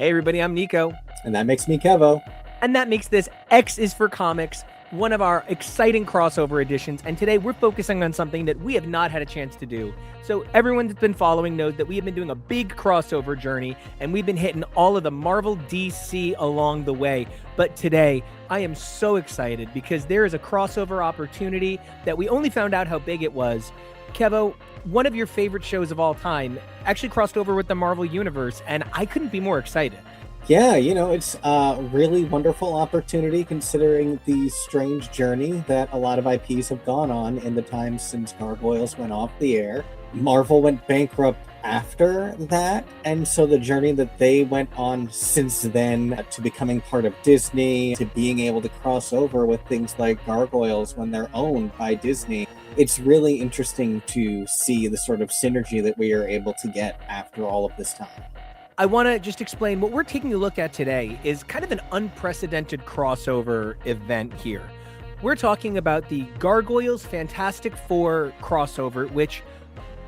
Hey everybody, I'm Nico. And that makes me Kevo. And that makes this X is for Comics, one of our exciting crossover editions. And today we're focusing on something that we have not had a chance to do. So everyone that's been following knows that we have been doing a big crossover journey, and we've been hitting all of the Marvel DC along the way. But today, I am so excited because there is a crossover opportunity that we only found out how big it was. Kevo, one of your favorite shows of all time, actually crossed over with the Marvel Universe, and I couldn't be more excited. Yeah, it's a really wonderful opportunity considering the strange journey that a lot of IPs have gone on in the time since Gargoyles went off the air. Marvel went bankrupt after that, and so the journey that they went on since then to becoming part of Disney, to being able to cross over with things like Gargoyles when they're owned by Disney, it's really interesting to see the sort of synergy that we are able to get after all of this time. I want to just explain what we're taking a look at today is kind of an unprecedented crossover event here. We're talking about the Gargoyles Fantastic Four crossover, which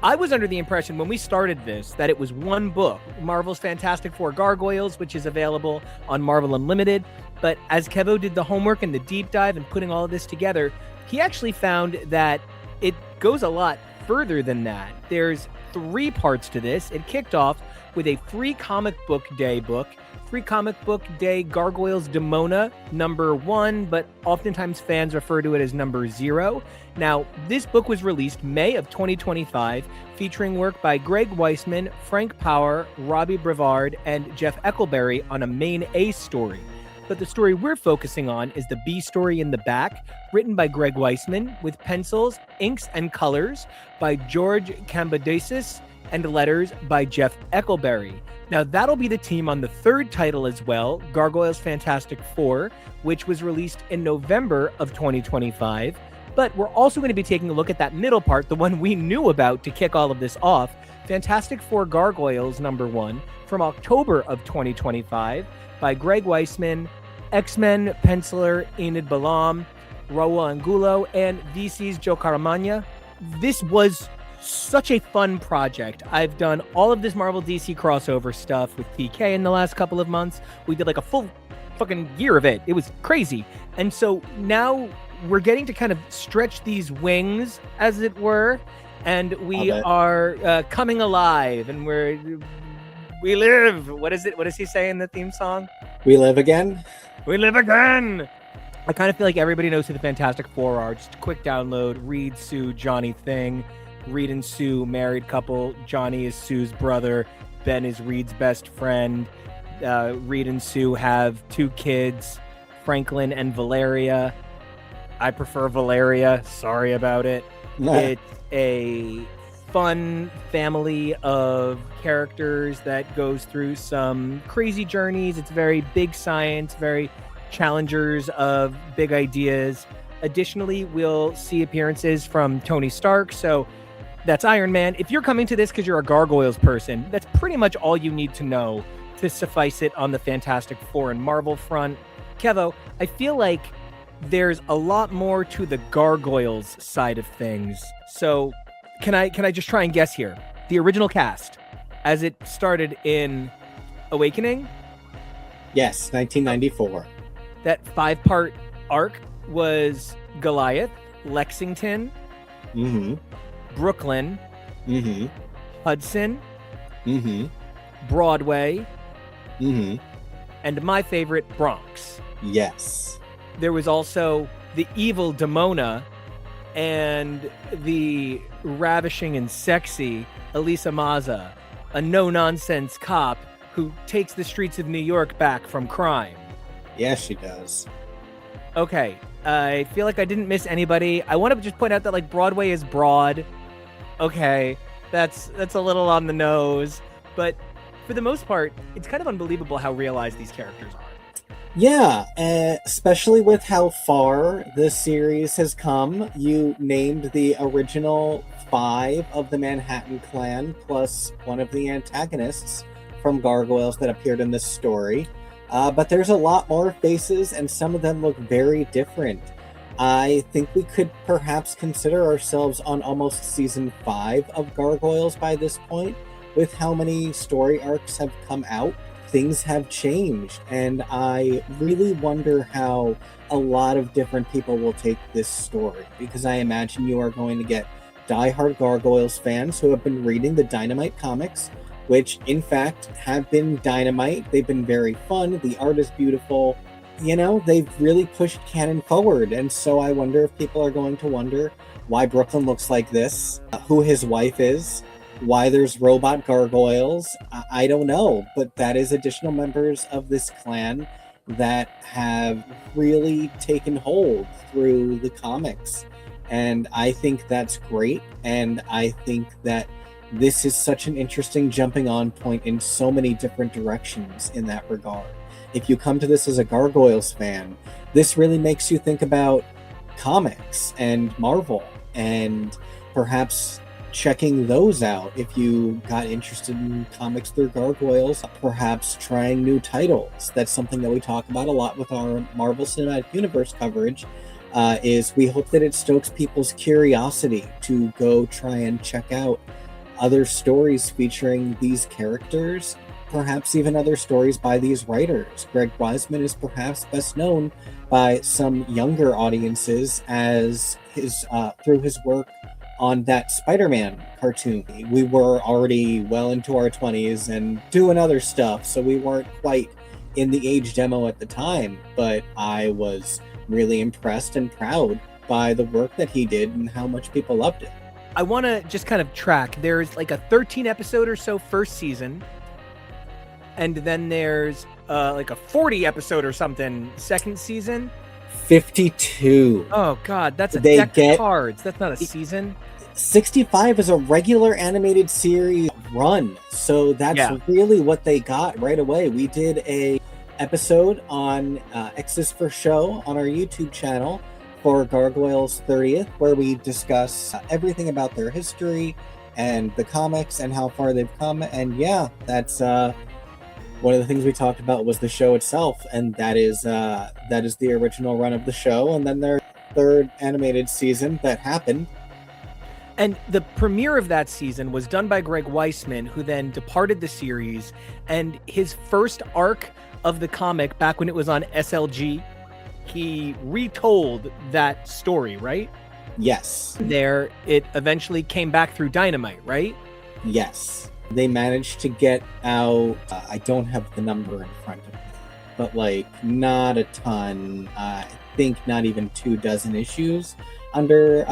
I was under the impression when we started this that it was one book, Marvel's Fantastic Four Gargoyles, which is available on Marvel Unlimited. But as Kevo did the homework and the deep dive and putting all of this together, he actually found that it goes a lot further than that. There's 3 parts to this. It kicked off with a Free Comic Book Day book. Free Comic Book Day Gargoyles Demona, number 1, but oftentimes fans refer to it as number 0. Now, this book was released May of 2025, featuring work by Greg Weisman, Frank Power, Robbie Brevard, and Jeff Eckelberry on a main A story. But the story we're focusing on is the B story in the back, written by Greg Weisman, with pencils, inks, and colors by George Cambadesis, and letters by Jeff Eckelberry. Now, that'll be the team on the 3rd title as well, Gargoyles Fantastic Four, which was released in November of 2025. But we're also going to be taking a look at that middle part, the one we knew about to kick all of this off, Fantastic Four Gargoyles number 1, from October of 2025, by Greg Weisman, X-Men penciler Enid Balam, Raul Angulo, and VC's Joe Caramagna. This was such a fun project. I've done all of this Marvel DC crossover stuff with TK in the last couple of months. We did like a full fucking year of it. It was crazy. And so now we're getting to kind of stretch these wings, as it were, and we are coming alive, and we live. What is it? What does he say in the theme song? We live again. We live again. I kind of feel like everybody knows who the Fantastic Four are. Just a quick download. Reed, Sue, Johnny Thing. Reed and Sue, married couple. Johnny is Sue's brother. Ben is Reed's best friend. Reed and Sue have 2 kids, Franklin and Valeria. I prefer Valeria. Sorry about it. It's a fun family of characters that goes through some crazy journeys. It's very big science, very challengers of big ideas. Additionally, we'll see appearances from Tony Stark. So that's Iron Man. If you're coming to this because you're a Gargoyles person, that's pretty much all you need to know to suffice it on the Fantastic Four and Marvel front. Kevo, I feel like there's a lot more to the Gargoyles side of things. So can I just try and guess here? The original cast, as it started in Awakening? Yes, 1994. That 5-part arc was Goliath, Lexington, Brooklyn, Hudson, Broadway, and my favorite, Bronx. Yes. There was also the evil Demona and the ravishing and sexy Elisa Maza, a no-nonsense cop who takes the streets of New York back from crime. Yes, she does. Okay, I feel like I didn't miss anybody. I want to just point out that like Broadway is broad. Okay, that's a little on the nose, but for the most part, it's kind of unbelievable how realized these characters are. Yeah, especially with how far this series has come. You named the original 5 of the Manhattan Clan, plus one of the antagonists from Gargoyles that appeared in this story. But there's a lot more faces, and some of them look very different. I think we could perhaps consider ourselves on almost season 5 of Gargoyles by this point, with how many story arcs have come out. things have changed, and I really wonder how a lot of different people will take this story, because I imagine you are going to get diehard Gargoyles fans who have been reading the Dynamite comics, which in fact have been dynamite. They've been very fun. The art is beautiful. You know, they've really pushed canon forward. And so I wonder if people are going to wonder why Brooklyn looks like this, who his wife is, why there's robot gargoyles. I don't know, but that is additional members of this clan that have really taken hold through the comics. And I think that's great. And I think that this is such an interesting jumping on point in so many different directions in that regard. If you come to this as a Gargoyles fan, this really makes you think about comics and Marvel, and perhaps checking those out if you got interested in comics through Gargoyles, perhaps trying new titles. That's something that we talk about a lot with our Marvel Cinematic Universe coverage, is we hope that it stokes people's curiosity to go try and check out other stories featuring these characters, perhaps even other stories by these writers. Greg Weisman is perhaps best known by some younger audiences as his through his work on that Spider-Man cartoon. We were already well into our 20s and doing other stuff, so we weren't quite in the age demo at the time, but I was really impressed and proud by the work that he did and how much people loved it. I want to just kind of track. There's like a 13 episode or so first season, and then there's like a 40 episode or something second season. 52. Oh God, that's a deck of cards. That's not a season. 65 is a regular animated series run, so that's really what they got right away. We did a episode on X's for Show on our YouTube channel for Gargoyles 30th, where we discuss everything about their history and the comics and how far they've come. And yeah, that's one of the things we talked about was the show itself, and that is the original run of the show, and then their third animated season that happened. And the premiere of that season was done by Greg Weisman, who then departed the series, and his first arc of the comic back when it was on SLG, he retold that story, right? Yes. There, it eventually came back through Dynamite, right? Yes. They managed to get out, I don't have the number in front of me, but like not a ton, I think not even 24 issues under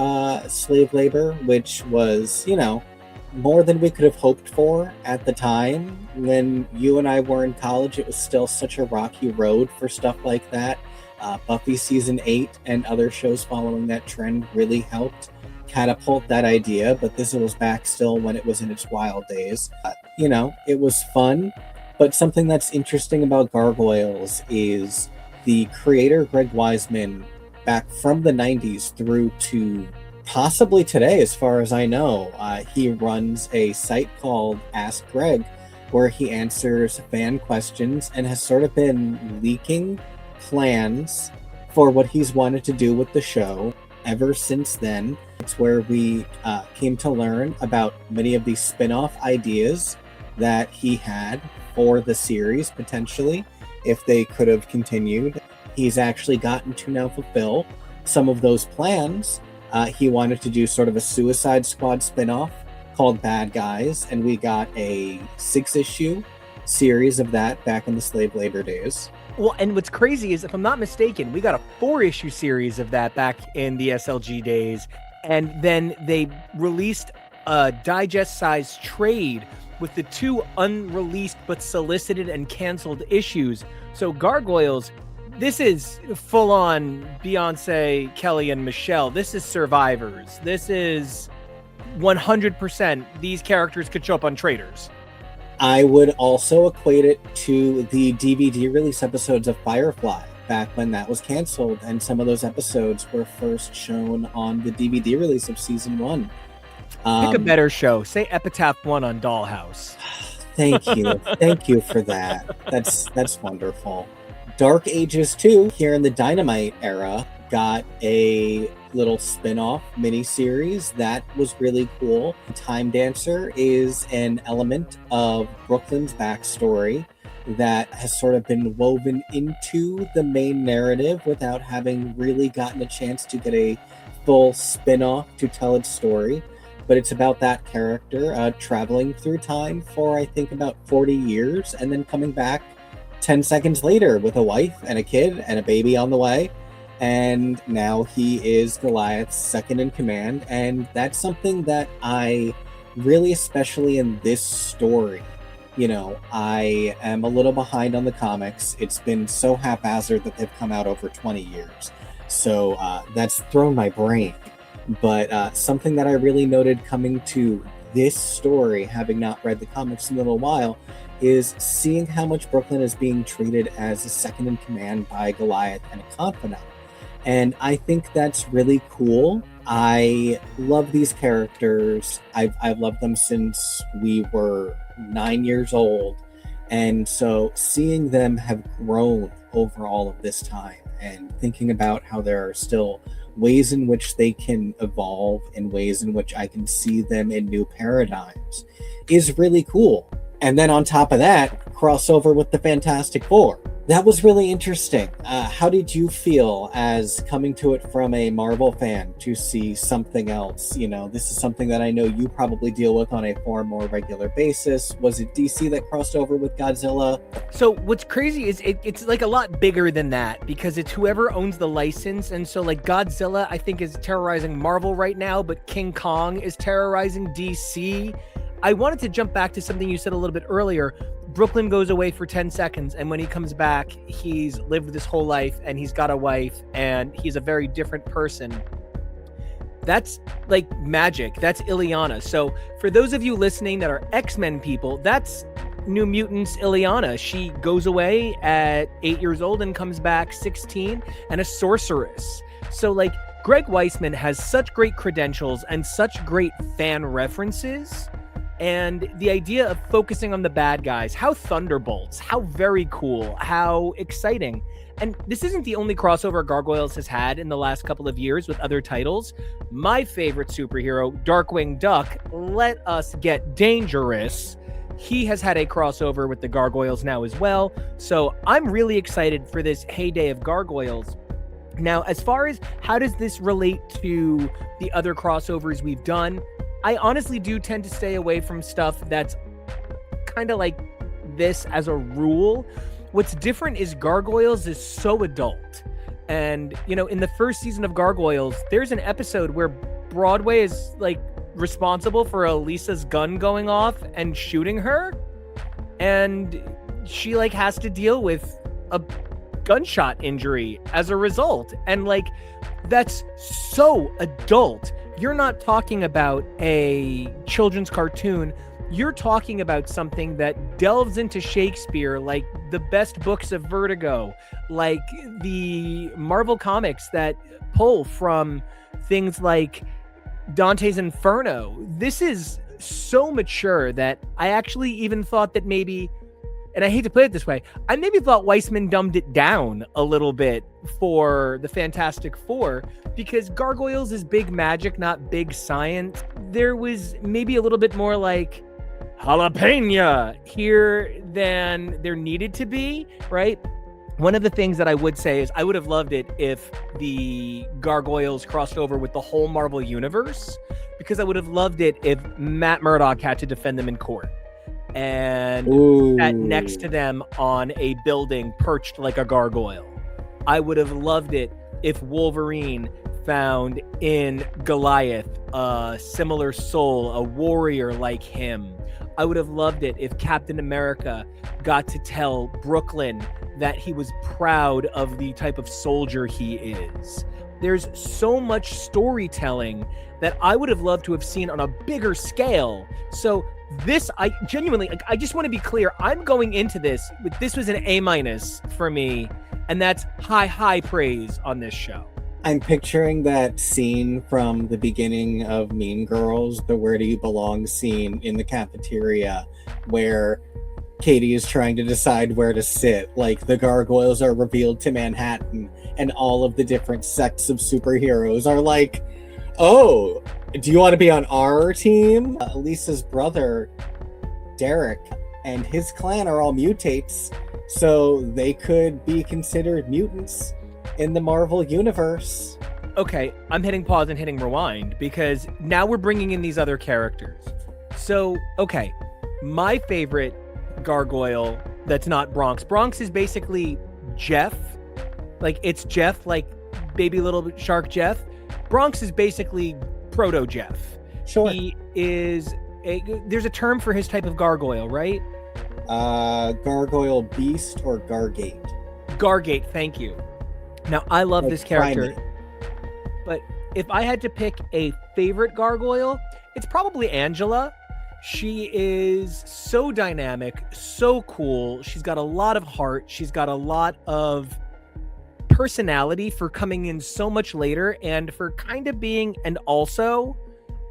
slave labor, which was, you know, more than we could have hoped for at the time. When you and I were in college, it was still such a rocky road for stuff like that. Buffy season 8 and other shows following that trend really helped catapult that idea, but this was back still when it was in its wild days. You know, it was fun, but something that's interesting about Gargoyles is the creator, Greg Weisman, back from the 90s through to possibly today, as far as I know, he runs a site called Ask Greg, where he answers fan questions and has sort of been leaking plans for what he's wanted to do with the show ever since then. It's where we came to learn about many of these spin-off ideas that he had for the series, potentially, if they could have continued. He's actually gotten to now fulfill some of those plans. He wanted to do sort of a Suicide Squad spin-off called Bad Guys, and we got a 6-issue series of that back in the slave labor days. Well, and what's crazy is, if I'm not mistaken, we got a 4-issue series of that back in the SLG days, and then they released a digest-sized trade with the 2 unreleased but solicited and canceled issues. So Gargoyles, this is full-on Beyonce, Kelly, and Michelle. This is Survivors. This is 100% these characters could show up on Traders. I would also equate it to the DVD release episodes of Firefly back when that was canceled, and some of those episodes were first shown on the DVD release of season 1. Pick a better show. Say Epitaph 1 on Dollhouse. Thank you. Thank you for that. That's wonderful. Dark Ages 2, here in the Dynamite era, got a little spin-off miniseries that was really cool. Time Dancer is an element of Brooklyn's backstory that has sort of been woven into the main narrative without having really gotten a chance to get a full spin-off to tell its story. But it's about that character traveling through time for, I think, about 40 years and then coming back 10 seconds later with a wife and a kid and a baby on the way. And now he is Goliath's second in command. And that's something that I really, especially in this story, I am a little behind on the comics. It's been so haphazard that they've come out over 20 years. So that's thrown my brain. But something that I really noted coming to this story, having not read the comics in a little while, is seeing how much Brooklyn is being treated as a second in command by Goliath and a confidant. And I think that's really cool. I love these characters. I've loved them since we were 9 years old. And so seeing them have grown over all of this time and thinking about how there are still ways in which they can evolve and ways in which I can see them in new paradigms is really cool. And then on top of that, crossover with the Fantastic Four. That was really interesting. How did you feel as coming to it from a Marvel fan to see something else? This is something that I know you probably deal with on a far more regular basis. Was it DC that crossed over with Godzilla? So what's crazy is it's like a lot bigger than that because it's whoever owns the license. And so like Godzilla, I think, is terrorizing Marvel right now, but King Kong is terrorizing DC. I wanted to jump back to something you said a little bit earlier. Brooklyn goes away for 10 seconds, and when he comes back, he's lived this whole life, and he's got a wife, and he's a very different person. That's like magic. That's Illyana. So for those of you listening that are X-Men people, that's New Mutants Illyana. She goes away at 8 years old and comes back 16 and a sorceress. So like Greg Weisman has such great credentials and such great fan references. And the idea of focusing on the bad guys, how Thunderbolts, how very cool, how exciting. And this isn't the only crossover Gargoyles has had in the last couple of years with other titles. My favorite superhero, Darkwing Duck, let us get dangerous. He has had a crossover with the Gargoyles now as well. So I'm really excited for this heyday of Gargoyles. Now, as far as how does this relate to the other crossovers we've done, I honestly do tend to stay away from stuff that's kind of like this as a rule. What's different is Gargoyles is so adult. And, in the first season of Gargoyles, there's an episode where Broadway is like responsible for Elisa's gun going off and shooting her. And she like has to deal with a gunshot injury as a result. And like, that's so adult. You're not talking about a children's cartoon. You're talking about something that delves into Shakespeare, like the best books of Vertigo, like the Marvel comics that pull from things like Dante's Inferno. This is so mature that I actually even thought that maybe, and I hate to put it this way, I maybe thought Weisman dumbed it down a little bit for the Fantastic Four, because Gargoyles is big magic, not big science. There was maybe a little bit more like jalapeno here than there needed to be, right? One of the things that I would say is I would have loved it if the Gargoyles crossed over with the whole Marvel universe, because I would have loved it if Matt Murdock had to defend them in court and sat next to them on a building perched like a gargoyle. I would have loved it if Wolverine found in Goliath a similar soul, a warrior like him. I would have loved it if Captain America got to tell Brooklyn that he was proud of the type of soldier he is. There's so much storytelling that I would have loved to have seen on a bigger scale. So this, I genuinely, I just want to be clear. I'm going into this with, this was an A- for me, and that's high praise on this show. I'm picturing that scene from the beginning of Mean Girls, the Where Do You Belong scene in the cafeteria, where Katie is trying to decide where to sit. Like, the gargoyles are revealed to Manhattan, and all of the different sects of superheroes are like, oh, do you want to be on our team? Lisa's brother, Derek, and his clan are all mutates, so they could be considered mutants in the Marvel universe. Okay, I'm hitting pause and hitting rewind because now we're bringing in these other characters. So, okay, my favorite gargoyle that's not Bronx. Bronx is basically Jeff. Like, it's Jeff, like baby little shark Jeff. Bronx is basically proto Jeff. Sure. He is there's a term for his type of gargoyle, right? Gargoyle beast or gargate. Gargate, thank you. Now, I love this character. Primate. But if I had to pick a favorite gargoyle, it's probably Angela. She is so dynamic, so cool. She's got a lot of heart. She's got a lot of personality for coming in so much later and for kind of being, and also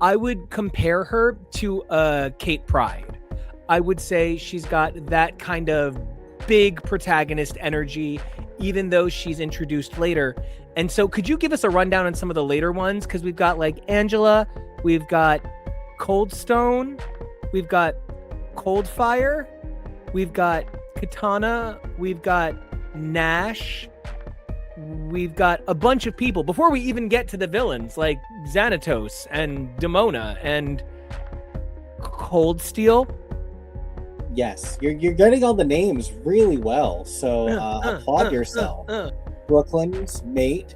I would compare her to Kate Pryde. I would say she's got that kind of big protagonist energy, even though she's introduced later. And so could you give us a rundown on some of the later ones? Because we've got like Angela, we've got Cold Stone, we've got Cold Fire, we've got Katana, we've got Nash, we've got a bunch of people before we even get to the villains like Xanatos and Demona and Cold Steel. Yes, you're getting all the names really well, so applaud yourself. Brooklyn's mate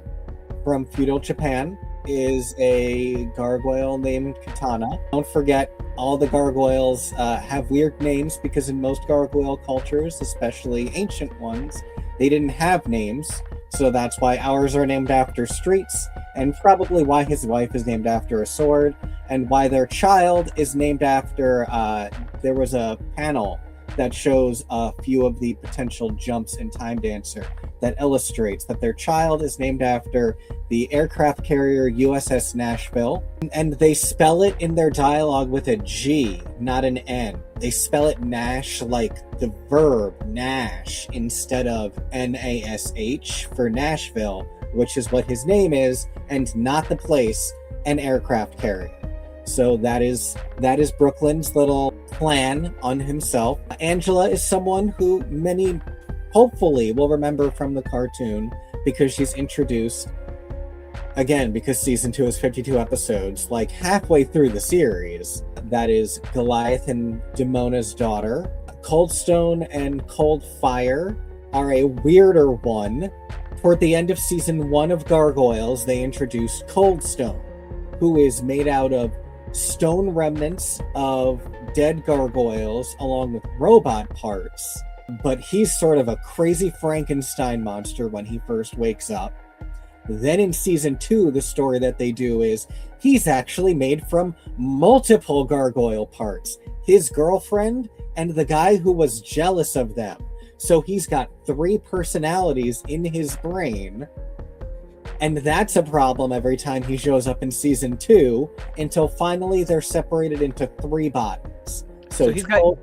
from feudal Japan is a gargoyle named Katana. Don't forget, all the gargoyles have weird names because in most gargoyle cultures, especially ancient ones, they didn't have names. So that's why ours are named after streets, and probably why his wife is named after a sword, and why their child is named after, there was a panel that shows a few of the potential jumps in Time Dancer that illustrates that their child is named after the aircraft carrier USS Nashville, and they spell it in their dialogue with a G, not an N. They spell it Nash like the verb Nash instead of Nash for Nashville, which is what his name is, and not the place, an aircraft carrier. So that is Brooklyn's little plan on himself. Angela is someone who many hopefully will remember from the cartoon because she's introduced, again, because season 2 is 52 episodes, like halfway through the series. That is Goliath and Demona's daughter. Cold Stone and Cold Fire are a weirder one. Toward the end of season 1 of Gargoyles, they introduced Cold Stone, who is made out of stone remnants of dead gargoyles along with robot parts, but he's sort of a crazy Frankenstein monster when he first wakes up. Then in season 2, the story that they do is he's actually made from multiple gargoyle parts, his girlfriend and the guy who was jealous of them. So he's got 3 personalities in his brain. And that's a problem every time he shows up in season 2, until finally they're separated into 3 bodies. So he's got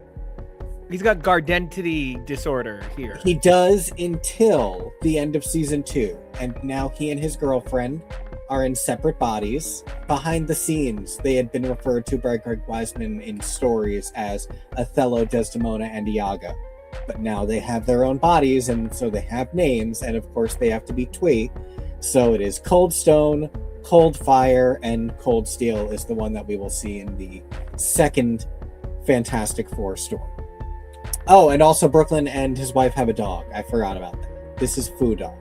Gardentity disorder here. He does until the end of season 2. And now he and his girlfriend are in separate bodies. Behind the scenes, they had been referred to by Greg Weisman in stories as Othello, Desdemona, and Iago. But now they have their own bodies, and so they have names, and of course they have to be twee. So it is Cold Stone, Cold Fire, and Cold Steel is the one that we will see in the second Fantastic Four story. Oh, and also Brooklyn and his wife have a dog. I forgot about that. This is Foo Dog.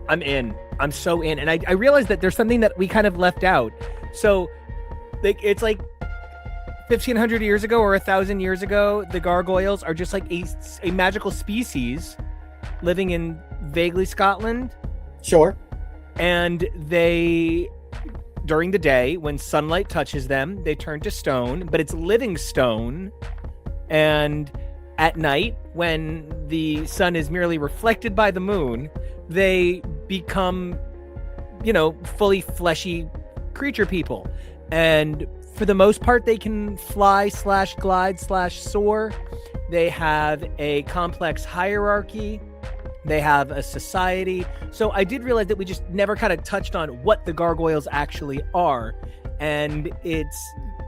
I'm in. I'm so in. And I realized that there's something that we kind of left out. So it's like 1,500 years ago or 1,000 years ago, the gargoyles are just like a magical species living in vaguely Scotland. Sure. And they, during the day, when sunlight touches them, they turn to stone, but it's living stone. And at night, when the sun is merely reflected by the moon, they become, fully fleshy creature people. And for the most part, they can fly /glide/soar. They have a complex hierarchy. They have a society. So I did realize that we just never kind of touched on what the gargoyles actually are. And it's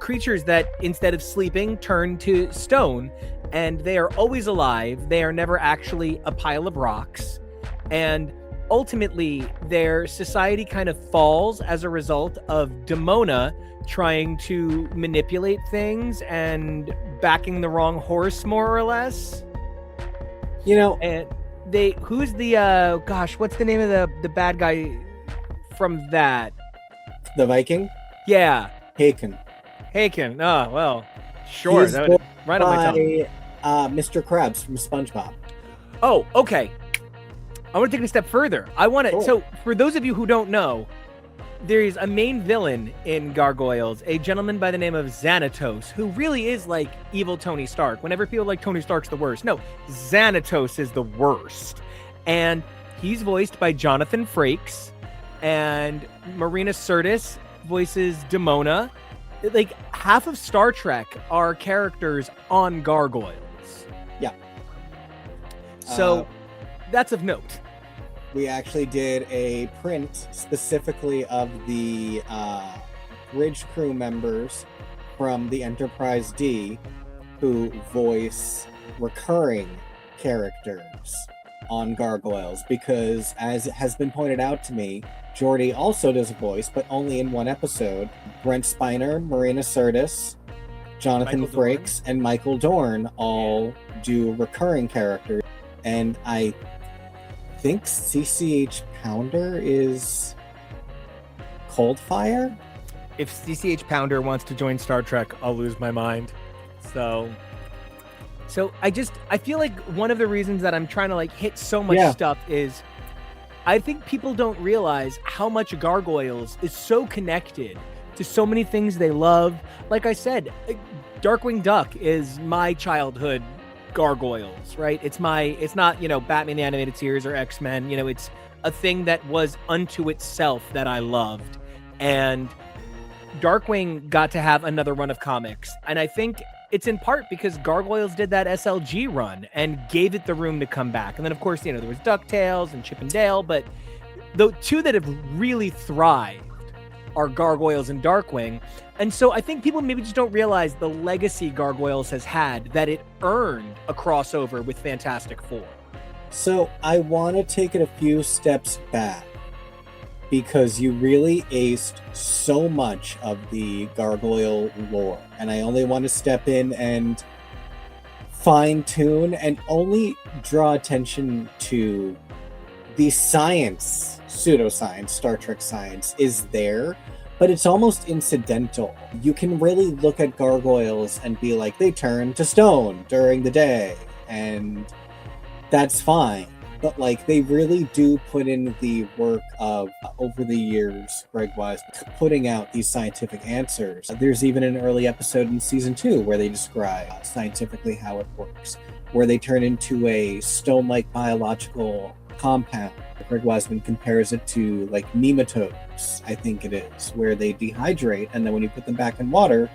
creatures that, instead of sleeping, turn to stone. And they are always alive. They are never actually a pile of rocks. And ultimately, their society kind of falls as a result of Demona trying to manipulate things and backing the wrong horse, more or less. You know, And who's the what's the name of the bad guy from that? the Viking, Yeah, Haken. Oh well, sure. He's That would, right on my tongue. Mr. Krabs from SpongeBob. Oh, okay. I want to take it a step further. I want to. Cool. So, for those of you who don't know, there is a main villain in Gargoyles, a gentleman by the name of Xanatos, who really is like evil Tony Stark. Whenever people like Tony Stark's the worst, no, Xanatos is the worst. And he's voiced by Jonathan Frakes, and Marina Sirtis voices Demona. Like, half of Star Trek are characters on Gargoyles. Yeah. So that's of note. We actually did a print specifically of the bridge crew members from the Enterprise D who voice recurring characters on Gargoyles, because, as has been pointed out to me, Geordi also does a voice, but only in one episode. Brent Spiner, Marina Sirtis, Jonathan Michael Frakes, and Michael Dorn all do recurring characters. And I think CCH Pounder is Coldfire? If CCH Pounder wants to join Star Trek, I'll lose my mind. So I feel like one of the reasons that I'm trying to like hit so much stuff is I think people don't realize how much Gargoyles is so connected to so many things they love. Like I said, Darkwing Duck is my childhood Gargoyles, right? It's not, Batman the Animated Series or X-Men, it's a thing that was unto itself that I loved. And Darkwing got to have another run of comics. And I think it's in part because Gargoyles did that SLG run and gave it the room to come back. And then, of course, there was DuckTales and Chip and Dale, but the two that have really thrived are Gargoyles and Darkwing. And so I think people maybe just don't realize the legacy Gargoyles has had, that it earned a crossover with Fantastic Four. So I want to take it a few steps back, because you really aced so much of the Gargoyle lore. And I only want to step in and fine-tune and only draw attention to the science, pseudoscience, Star Trek science is there, but it's almost incidental. You can really look at Gargoyles and be like, they turn to stone during the day, and that's fine. But like, they really do put in the work of, over the years, Greg Weisman, putting out these scientific answers. There's even an early episode in season 2 where they describe scientifically how it works, where they turn into a stone-like biological compound. Greg Weisman compares it to like nematodes, I think it is, where they dehydrate, and then when you put them back in water,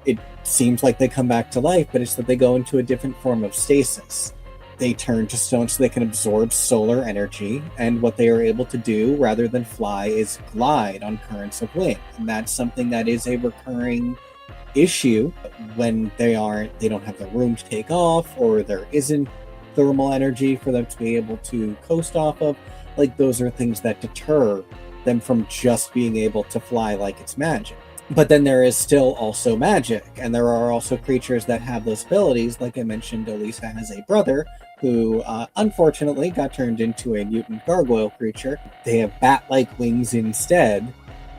it seems like they come back to life, but it's that they go into a different form of stasis. They turn to stone so they can absorb solar energy, and what they are able to do, rather than fly, is glide on currents of wind. And that's something that is a recurring issue when they don't have the room to take off, or there isn't thermal energy for them to be able to coast off of. Like, those are things that deter them from just being able to fly like it's magic. But then there is still also magic, and there are also creatures that have those abilities. Like I mentioned, Elisa has a brother who unfortunately got turned into a mutant gargoyle creature. They have bat-like wings instead,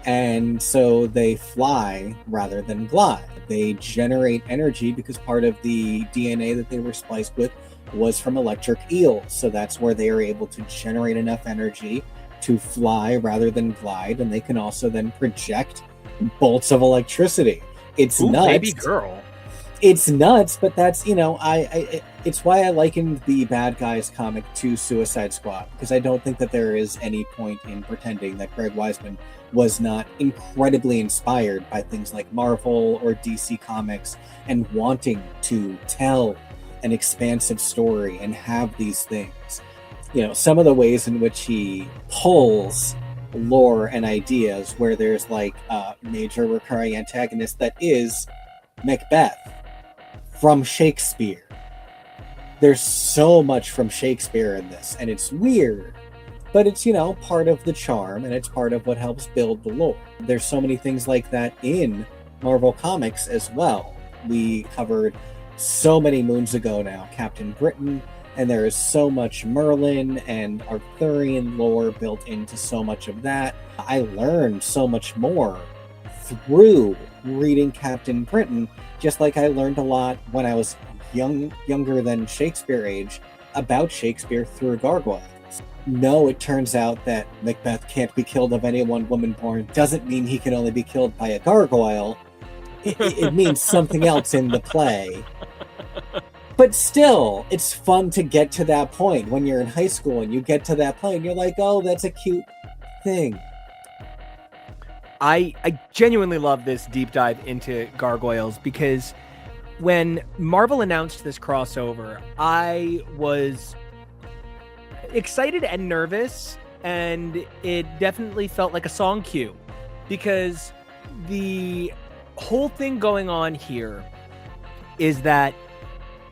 and so they fly rather than glide. They generate energy because part of the DNA that they were spliced with was from electric eels, so that's where they are able to generate enough energy to fly rather than glide, and they can also then project bolts of electricity. It's nuts. Baby girl. It's nuts, but that's, it's why I likened the Bad Guys comic to Suicide Squad, because I don't think that there is any point in pretending that Greg Weisman was not incredibly inspired by things like Marvel or DC Comics and wanting to tell an expansive story and have these things. You know, some of the ways in which he pulls lore and ideas, where there's like a major recurring antagonist that is Macbeth from Shakespeare. There's so much from Shakespeare in this, and it's weird, but it's, you know, part of the charm, and it's part of what helps build the lore. There's so many things like that in Marvel Comics as well. We covered so many moons ago now Captain Britain, and there is so much Merlin and Arthurian lore built into so much of that. I learned so much more through reading Captain Britain, just like I learned a lot when I was younger than Shakespeare age about Shakespeare through Gargoyles. No, it turns out that Macbeth can't be killed of any one woman born doesn't mean he can only be killed by a gargoyle. It means something else in the play. But still, it's fun to get to that point when you're in high school and you get to that point and you're like, oh, that's a cute thing. I genuinely love this deep dive into Gargoyles, because when Marvel announced this crossover, I was excited and nervous, and it definitely felt like a song cue, because the whole thing going on here is that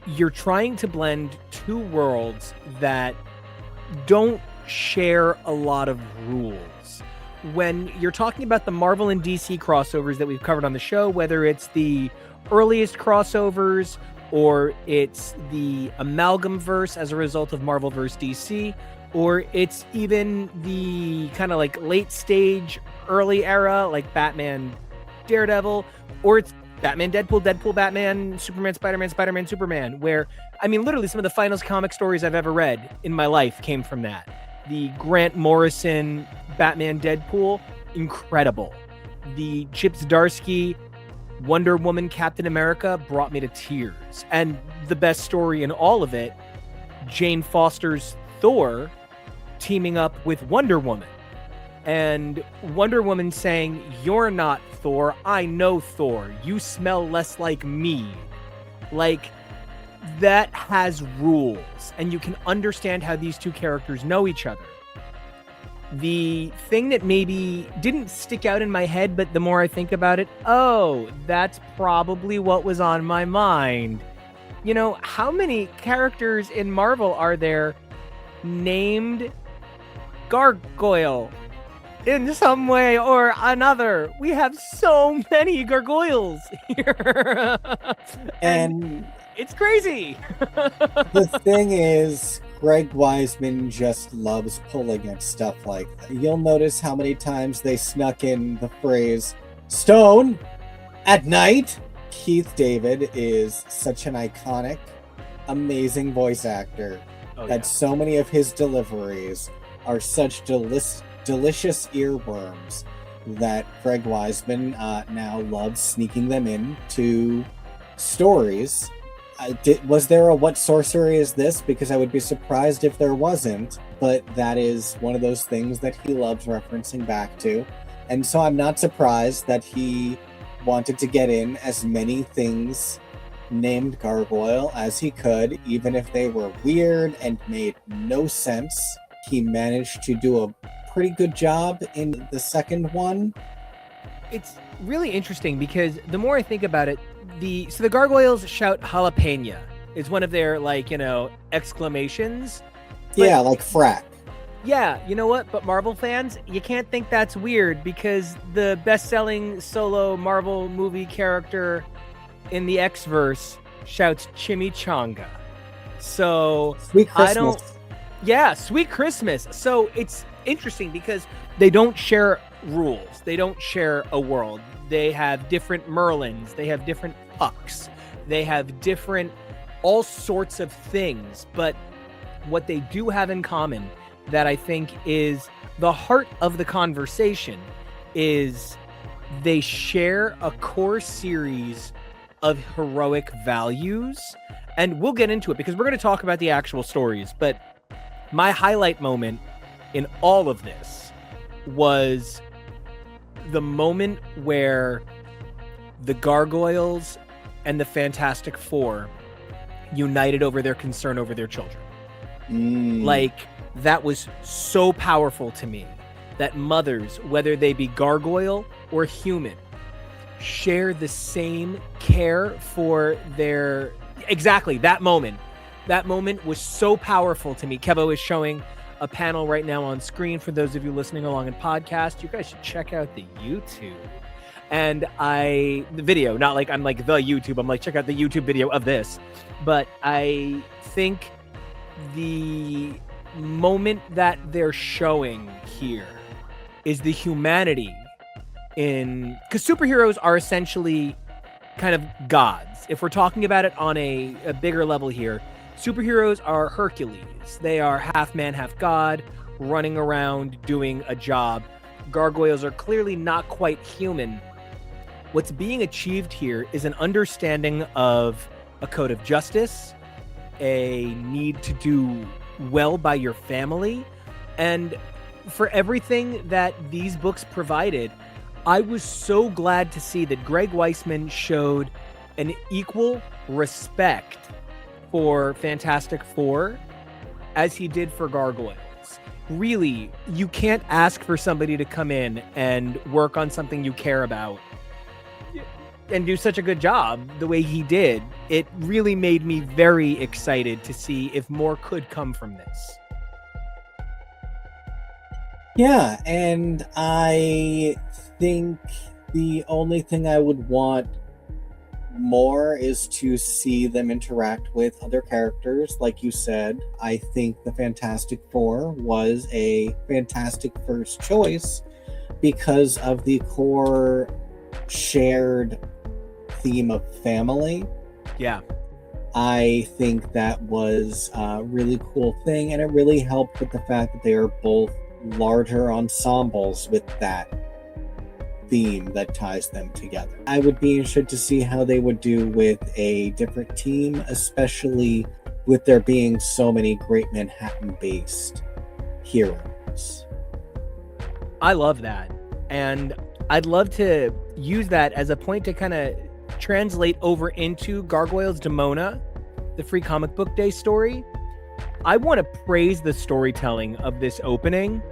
you're trying to blend two worlds that don't share a lot of rules. When you're talking about the Marvel and DC crossovers that we've covered on the show, whether it's the earliest crossovers or it's the amalgam verse as a result of Marvel vs. DC, or it's even the kind of like late stage, early era, like Batman, Daredevil, or it's Batman, Deadpool, Deadpool, Batman, Superman, Spider-Man, Spider-Man, Superman, where, I mean, literally some of the finest comic stories I've ever read in my life came from that. The Grant Morrison Batman, Deadpool, incredible. The Chip Zdarsky Wonder Woman, Captain America brought me to tears. And the best story in all of it, Jane Foster's Thor teaming up with Wonder Woman. And Wonder Woman saying, "You're not Thor, I know Thor. You smell less like me." Like, that has rules, and you can understand how these two characters know each other. The thing that maybe didn't stick out in my head, but the more I think about it, oh, that's probably what was on my mind. You know, how many characters in Marvel are there named Gargoyle in some way or another? We have so many Gargoyles here. and it's crazy. The thing is, Greg Weisman just loves pulling at stuff like that. You'll notice how many times they snuck in the phrase, "Stone, at night." Keith David is such an iconic, amazing voice actor that so many of his deliveries are such delicious earworms that Greg Weisman now loves sneaking them into stories. Was there a "What Sorcery Is This?" Because I would be surprised if there wasn't, but that is one of those things that he loves referencing back to. And so I'm not surprised that he wanted to get in as many things named Gargoyle as he could, even if they were weird and made no sense. He managed to do a pretty good job in the second one. It's really interesting because the more I think about it, the Gargoyles shout jalapeno is one of their, like, you know, exclamations. Yeah, like frack. Yeah, you know what? But Marvel fans, you can't think that's weird because the best-selling solo Marvel movie character in the X-verse shouts chimichanga. So Sweet Christmas. Sweet Christmas. So it's interesting because they don't share rules. They don't share a world. They have different Merlins. They have different Pucks. They have different all sorts of things. But what they do have in common that I think is the heart of the conversation is they share a core series of heroic values. And we'll get into it because we're going to talk about the actual stories. But my highlight moment in all of this was the moment where the Gargoyles and the Fantastic Four united over their concern over their children. Mm. Like, that was so powerful to me, that mothers, whether they be gargoyle or human, share the same care for their... Exactly, that moment. That moment was so powerful to me. Kevo is showing a panel right now on screen for those of you listening along in podcast. You guys should check out the YouTube. And the video, not like I'm like the YouTube, I'm like, check out the YouTube video of this. But I think the moment that they're showing here is the humanity because superheroes are essentially kind of gods. If we're talking about it on a bigger level here, superheroes are Hercules. They are half man, half god, running around doing a job. Gargoyles are clearly not quite human. What's being achieved here is an understanding of a code of justice, a need to do well by your family, and for everything that these books provided, I was so glad to see that Greg Weisman showed an equal respect for Fantastic Four as he did for Gargoyles. Really, you can't ask for somebody to come in and work on something you care about and do such a good job the way he did. It really made me very excited to see if more could come from this. Yeah, and I think the only thing I would want more is to see them interact with other characters. Like you said, I think the Fantastic Four was a fantastic first choice because of the core shared theme of family. Yeah. I think that was a really cool thing, and it really helped with the fact that they are both larger ensembles with that theme that ties them together. I would be interested to see how they would do with a different team, especially with there being so many great Manhattan-based heroes. I love that. And I'd love to use that as a point to kind of translate over into Gargoyles Demona, the Free Comic Book Day story. I want to praise the storytelling of this opening.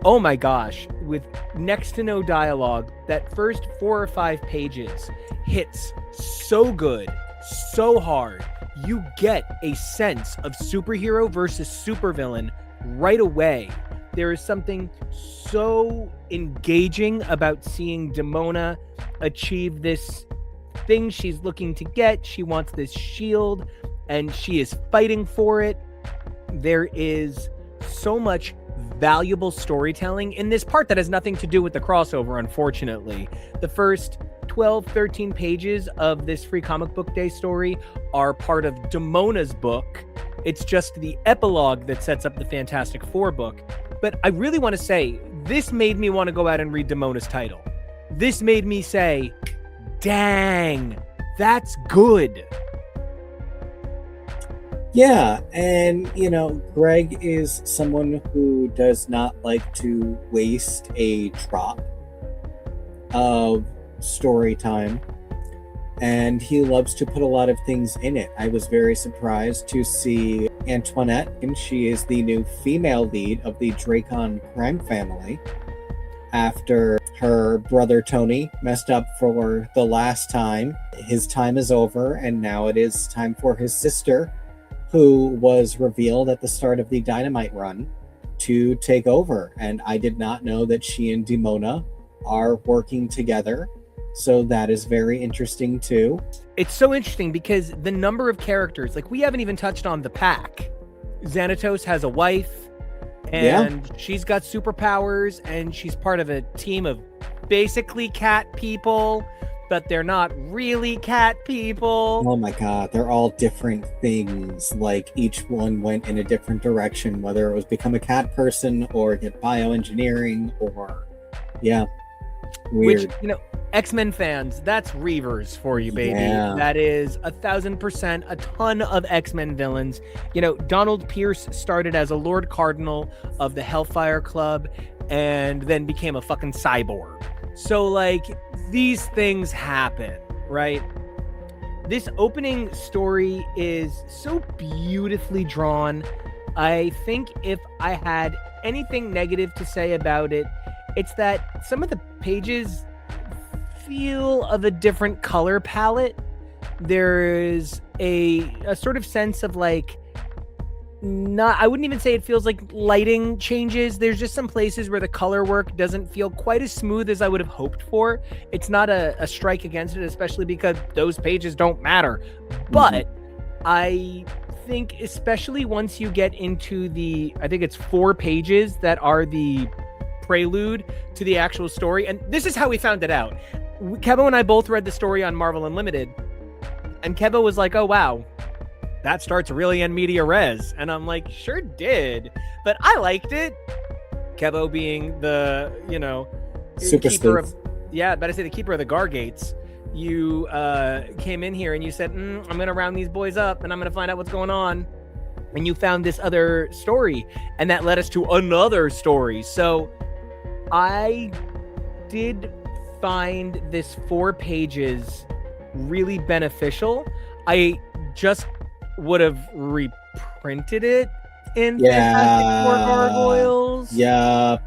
Oh my gosh, with next to no dialogue, that first 4 or 5 pages hits so good, so hard. You get a sense of superhero versus supervillain right away. There is something so engaging about seeing Demona achieve this thing she's looking to get. She wants this shield, and she is fighting for it. There is so much valuable storytelling in this part that has nothing to do with the crossover, unfortunately. The first 12, 13 pages of this Free Comic Book Day story are part of Demona's book. It's just the epilogue that sets up the Fantastic Four book. But I really want to say, this made me want to go out and read Demona's title. This made me say, dang, that's good. Yeah, and Greg is someone who does not like to waste a drop of story time, and he loves to put a lot of things in it. I was very surprised to see Antoinette, and she is the new female lead of the Dracon crime family after her brother Tony messed up for the last time. His time is over, and now it is time for his sister, who was revealed at the start of the Dynamite run, to take over. And I did not know that she and Demona are working together. So that is very interesting too. It's so interesting because the number of characters, like we haven't even touched on the pack. Xanatos has a wife, and she's got superpowers, and she's part of a team of basically cat people, but they're not really cat people. Oh my god, they're all different things. Like each one went in a different direction, whether it was become a cat person or get bioengineering or weird. Which, X-Men fans, that's Reavers for you, baby. Yeah. That is 1,000% a ton of X-Men villains. Donald Pierce started as a Lord Cardinal of the Hellfire Club and then became a fucking cyborg. So, these things happen, right? This opening story is so beautifully drawn. I think if I had anything negative to say about it, it's that some of the pages feel of a different color palette. There's a sort of sense of like, not, I wouldn't even say it feels like lighting changes. There's just some places where the color work doesn't feel quite as smooth as I would have hoped for. It's not a strike against it, especially because those pages don't matter. But I think especially once you get into I think it's 4 pages that are the prelude to the actual story. And this is how we found it out. Kevo and I both read the story on Marvel Unlimited. And Kevo was like, oh, wow, that starts really in media res. And I'm like, sure did. But I liked it. Kevo being the, Super keeper sleuth. but I say the keeper of the Gargates. You came in here and you said, I'm going to round these boys up and I'm going to find out what's going on. And you found this other story. And that led us to another story. So I did find this 4 pages really beneficial. I just would have reprinted it in Fantastic Four Gargoyles. Yeah.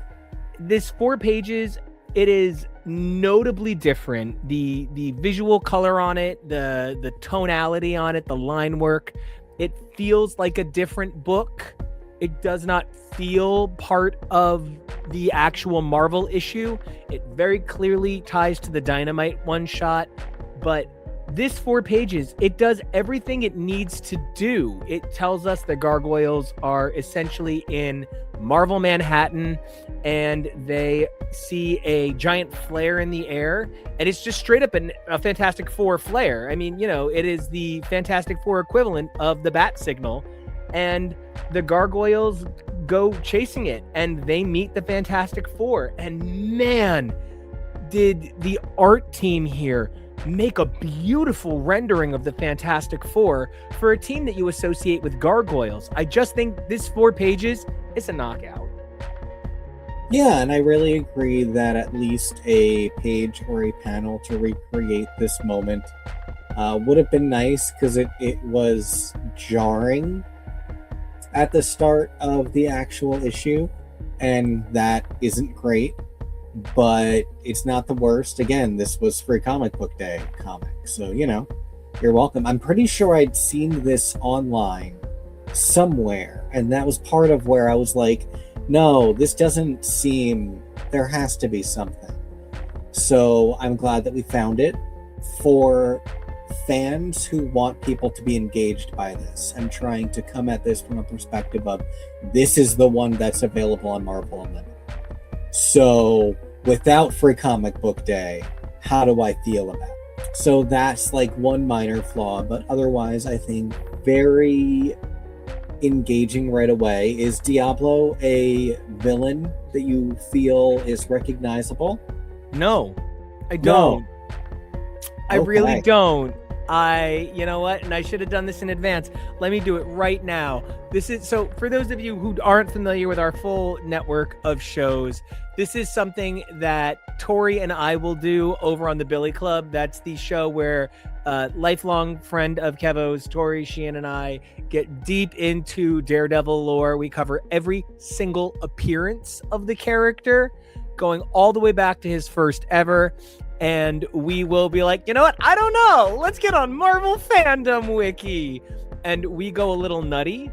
This 4 pages, it is notably different. The visual color on it, the tonality on it, the line work, it feels like a different book. It does not feel part of the actual Marvel issue. It very clearly ties to the Dynamite one-shot, but this 4 pages, it does everything it needs to do. It tells us the Gargoyles are essentially in Marvel Manhattan and they see a giant flare in the air, and it's just straight up a Fantastic Four flare. I mean, it is the Fantastic Four equivalent of the bat signal, and the Gargoyles go chasing it and they meet the Fantastic Four. And man, did the art team here make a beautiful rendering of the Fantastic Four for a team that you associate with Gargoyles. I just think this 4 pages is a knockout. Yeah, and I really agree that at least a page or a panel to recreate this moment would have been nice, because it was jarring at the start of the actual issue, and that isn't great. But it's not the worst. Again, this was Free Comic Book Day comic, so you're welcome. I'm pretty sure I'd seen this online somewhere, and that was part of where I was like, no, this doesn't seem, there has to be something. So I'm glad that we found it. For fans who want people to be engaged by this, I'm trying to come at this from a perspective of, this is the one that's available on Marvel Unlimited. So without Free Comic Book Day, how do I feel about it? So that's like one minor flaw, but otherwise I think very engaging right away. Is Diablo a villain that you feel is recognizable? No, I don't. No. I Okay. really don't. You know what? And I should have done this in advance. Let me do it right now. So for those of you who aren't familiar with our full network of shows, this is something that Tori and I will do over on the Billy Club. That's the show where lifelong friend of Kevo's, Tori, Sheehan, and I get deep into Daredevil lore. We cover every single appearance of the character, going all the way back to his first ever. And we will be like, you know what? I don't know. Let's get on Marvel Fandom Wiki. And we go a little nutty.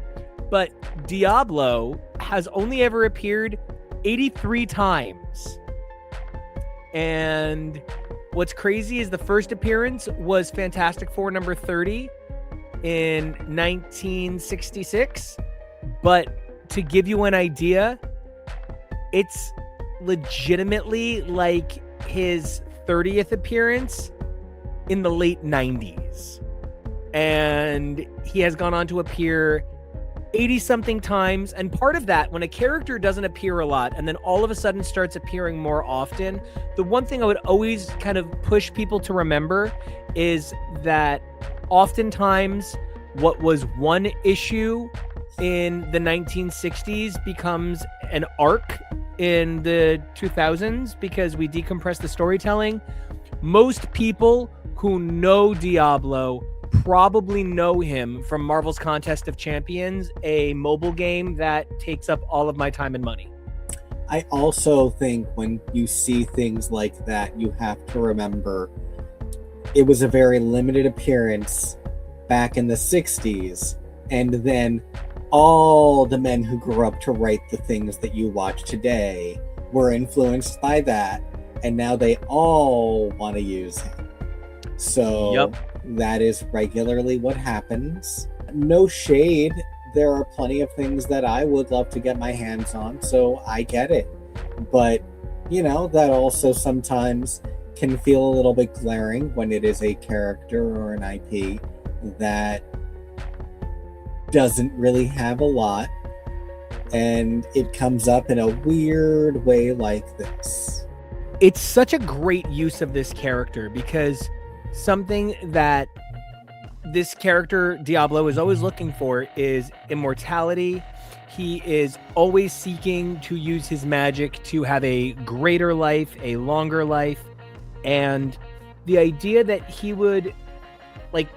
But Diablo has only ever appeared 83 times. And what's crazy is the first appearance was Fantastic Four number 30 in 1966. But to give you an idea, it's legitimately like his 30th appearance in the late 90s. And he has gone on to appear 80 something times. And part of that, when a character doesn't appear a lot and then all of a sudden starts appearing more often, the one thing I would always kind of push people to remember is that oftentimes what was one issue in the 1960s becomes an arc in the 2000s because we decompress the storytelling. Most people who know Diablo probably know him from Marvel's Contest of Champions, a mobile game that takes up all of my time and money. I also think when you see things like that, you have to remember it was a very limited appearance back in the 60s, and then all the men who grew up to write the things that you watch today were influenced by that, and now they all want to use him. So that is regularly what happens. No shade. There are plenty of things that I would love to get my hands on, so I get it. But, that also sometimes can feel a little bit glaring when it is a character or an IP that doesn't really have a lot, and it comes up in a weird way like this. It's such a great use of this character, because something that this character Diablo is always looking for is immortality. He is always seeking to use his magic to have a greater life, a longer life. And the idea that he would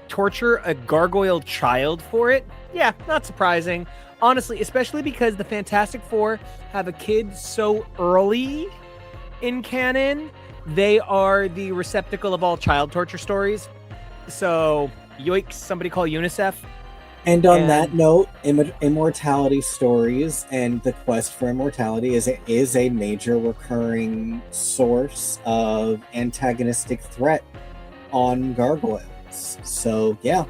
torture a gargoyle child for it, yeah, not surprising. Honestly, especially because the Fantastic Four have a kid so early in canon. They are the receptacle of all child torture stories. So, yoicks, somebody call UNICEF. And on that note, immortality stories and the quest for immortality is a major recurring source of antagonistic threat on Gargoyles. So, yeah.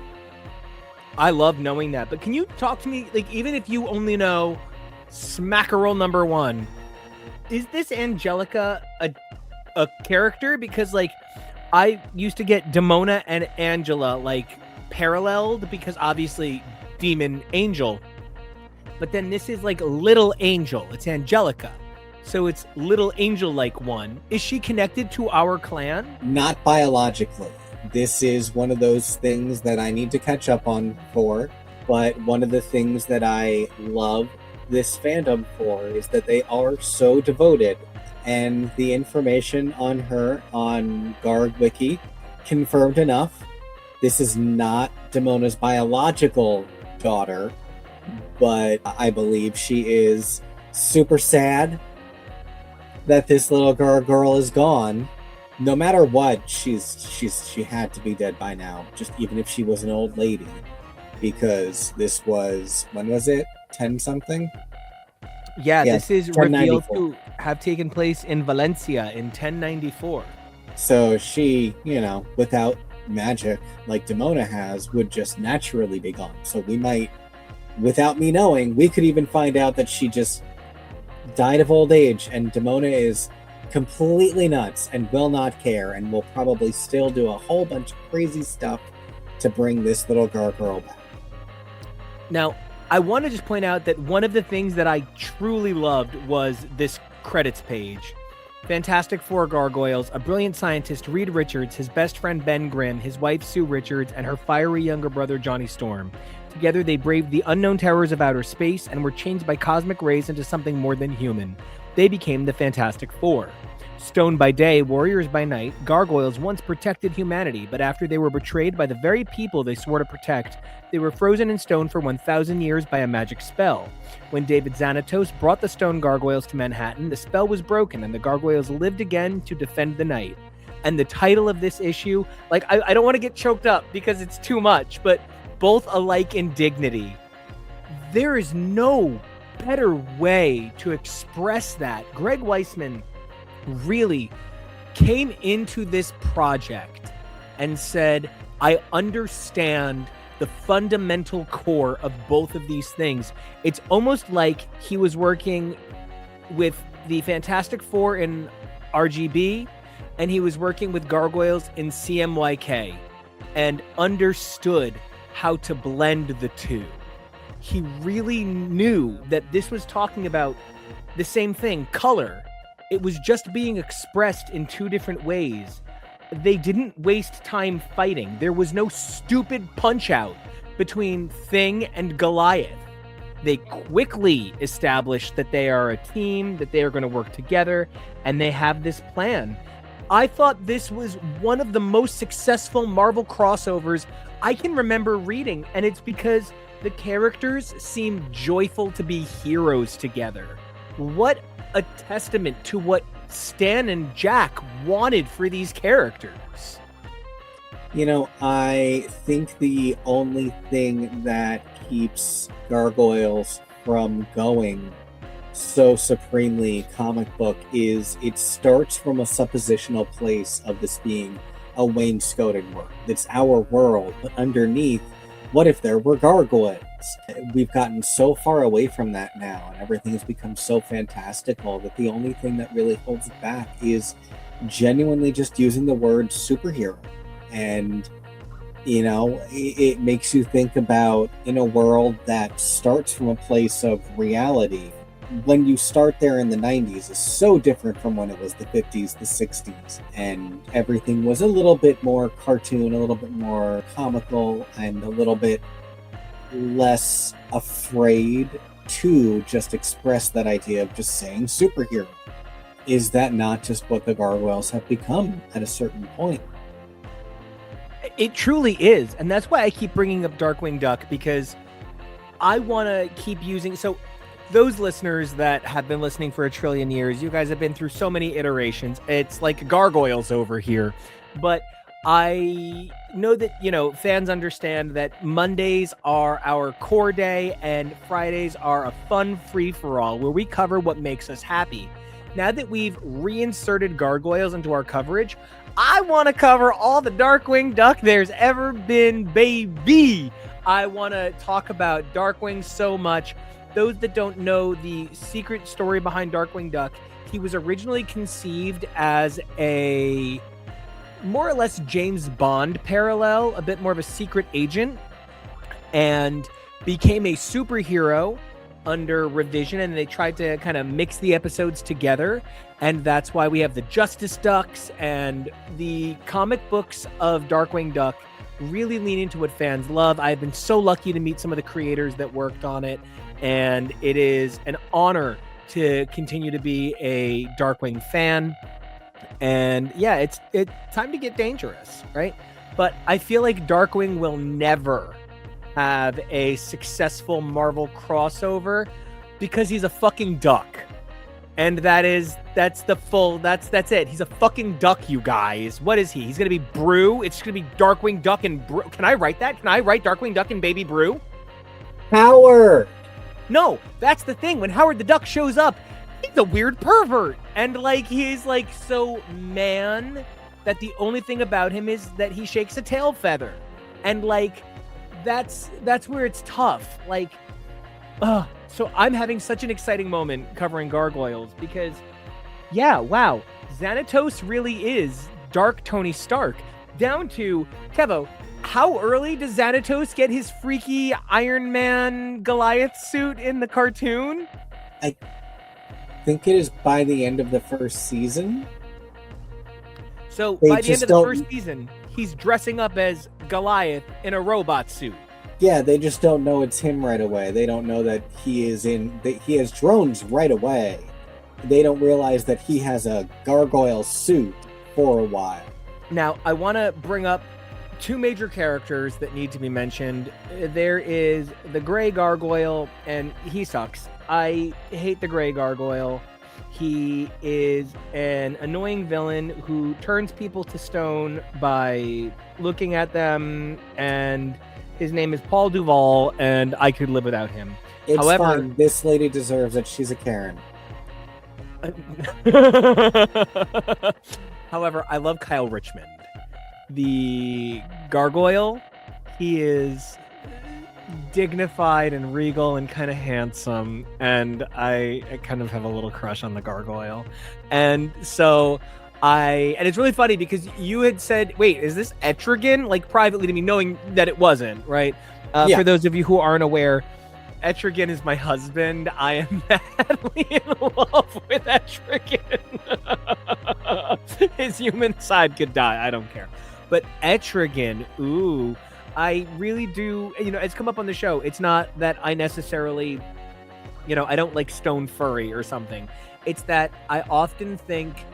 I love knowing that. But can you talk to me, even if you only know Smackerel number 1, is this Angelica a character? Because, I used to get Demona and Angela, paralleled, because obviously demon angel, but then this is little angel. It's Angelica, so it's little angel one. Is she connected to our clan? Not biologically. This is one of those things that I need to catch up on for, but one of the things that I love this fandom for is that they are so devoted, and the information on her on Garg Wiki confirmed enough. This is not Demona's biological daughter, but I believe she is super sad that this little girl is gone. No matter what, she had to be dead by now, just even if she was an old lady, because this was, when was it? 10 something? Yeah, this is revealed to have taken place in Valencia in 1094. So she, without magic like Demona has, would just naturally be gone. So we might, without me knowing, we could even find out that she just died of old age, and Demona is completely nuts and will not care, and will probably still do a whole bunch of crazy stuff to bring this little gargoyle back. Now, I want to just point out that one of the things that I truly loved was this credits page. Fantastic Four Gargoyles, a brilliant scientist, Reed Richards, his best friend Ben Grimm, his wife Sue Richards, and her fiery younger brother Johnny Storm. Together they braved the unknown terrors of outer space and were changed by cosmic rays into something more than human. They became the Fantastic Four. Stone by day, warriors by night, Gargoyles once protected humanity, but after they were betrayed by the very people they swore to protect, they were frozen in stone for 1,000 years by a magic spell. When David Xanatos brought the stone gargoyles to Manhattan, the spell was broken and the gargoyles lived again to defend the night. And the title of this issue, I don't want to get choked up because it's too much, but both alike in dignity. There is no better way to express that. Greg Weisman really came into this project and said, I understand the fundamental core of both of these things. It's almost like he was working with the Fantastic Four in RGB, and he was working with Gargoyles in CMYK, and understood how to blend the two. He really knew that this was talking about the same thing, color. It was just being expressed in two different ways. They didn't waste time fighting. There was no stupid punch-out between Thing and Goliath. They quickly established that they are a team, that they are going to work together, and they have this plan. I thought this was one of the most successful Marvel crossovers I can remember reading, and it's because the characters seem joyful to be heroes together. What a testament to what Stan and Jack wanted for these characters. You know, I think the only thing that keeps Gargoyles from going so supremely comic book is it starts from a suppositional place of this being a wainscoted world. It's our world, but underneath, what if there were gargoyles? We've gotten so far away from that now, and everything has become so fantastical that the only thing that really holds it back is genuinely just using the word superhero. And you know, it makes you think about, in a world that starts from a place of reality, when you start there in the 90s is so different from when it was the 50s, the 60s, and everything was a little bit more cartoon, a little bit more comical, and a little bit less afraid to just express that idea of just saying superhero. Is that not just what the Gargoyles have become at a certain point? It truly is. And that's why I keep bringing up Darkwing Duck, because I want to keep using... So those listeners that have been listening for a trillion years, you guys have been through so many iterations. It's like Gargoyles over here. But I know that, you know, fans understand that Mondays are our core day and Fridays are a fun free-for-all where we cover what makes us happy. Now that we've reinserted Gargoyles into our coverage, I want to cover all the Darkwing Duck there's ever been, baby. I want to talk about Darkwing so much. Those that don't know the secret story behind Darkwing Duck, he was originally conceived as a more or less James Bond parallel, a bit more of a secret agent, and became a superhero under revision, and they tried to kind of mix the episodes together, and that's why we have the Justice Ducks, and the comic books of Darkwing Duck really lean into what fans love. I've been so lucky to meet some of the creators that worked on it, and it is an honor to continue to be a Darkwing fan. And yeah, it's time to get dangerous, right? But I feel like Darkwing will never have a successful Marvel crossover because he's a fucking duck. And that's it. He's a fucking duck, you guys. What is he? He's gonna be Brew. It's gonna be Darkwing Duck and Brew. Can I write that? Can I write Darkwing Duck and Baby Brew? Howard! No, that's the thing. When Howard the Duck shows up, he's a weird pervert. And like, he's like so man that the only thing about him is that he shakes a tail feather. And like, that's where it's tough. Like, so I'm having such an exciting moment covering Gargoyles because, yeah, wow, Xanatos really is Dark Tony Stark. Down to, Kevo, how early does Xanatos get his freaky Iron Man Goliath suit in the cartoon? I think it is by the end of the first season. So by the end of the first season, he's dressing up as Goliath in a robot suit. Yeah, they just don't know it's him right away. They don't know that he has drones right away. They don't realize that he has a gargoyle suit for a while. Now, I want to bring up two major characters that need to be mentioned. There is the Gray Gargoyle, and he sucks. I hate the Gray Gargoyle. He is an annoying villain who turns people to stone by looking at them, and his name is Paul Duvall, and I could live without him. It's fine. This lady deserves it. She's a Karen. However, I love Kyle Richmond. The Gargoyle, he is dignified and regal and kind of handsome, and I kind of have a little crush on the Gargoyle. And so and it's really funny because you had said, wait, is this Etrigan? Like privately to me, knowing that it wasn't, right? Yeah. For those of you who aren't aware, Etrigan is my husband. I am madly in love with Etrigan. His human side could die. I don't care. But Etrigan, ooh, I really do. You know, it's come up on the show. It's not that I necessarily, you know, I don't like stone furry or something. It's that I often think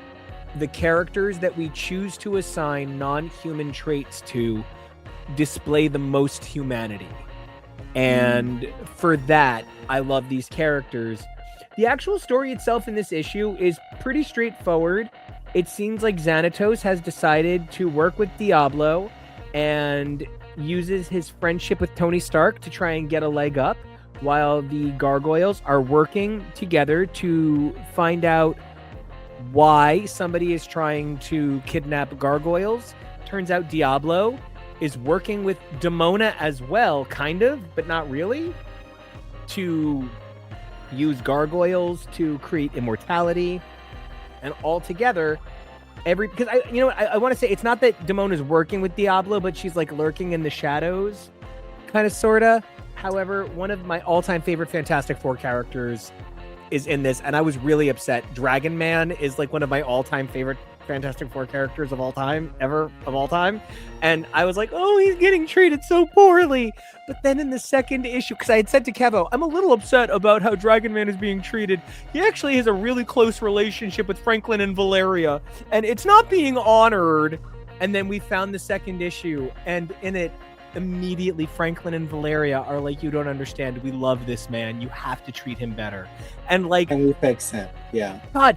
the characters that we choose to assign non-human traits to display the most humanity. And for that, I love these characters. The actual story itself in this issue is pretty straightforward. It seems like Xanatos has decided to work with Diablo and uses his friendship with Tony Stark to try and get a leg up, while the Gargoyles are working together to find out why somebody is trying to kidnap Gargoyles. Turns out Diablo is working with Demona as well, kind of, but not really, to use Gargoyles to create immortality. And all together, because I want to say it's not that Demona's working with Diablo, but she's like lurking in the shadows, kind of, sorta. However, one of my all-time favorite Fantastic Four characters is in this, and I was really upset. Dragon Man is like one of my all-time favorite Fantastic Four characters of all time, and I was like, oh, he's getting treated so poorly. But then in the second issue, because I had said to Kevo, I'm a little upset about how Dragon Man is being treated. He actually has a really close relationship with Franklin and Valeria, and it's not being honored. And then we found the second issue, and in it, immediately Franklin and Valeria are like, you don't understand, we love this man, you have to treat him better. And like, and we fix him. Yeah, God,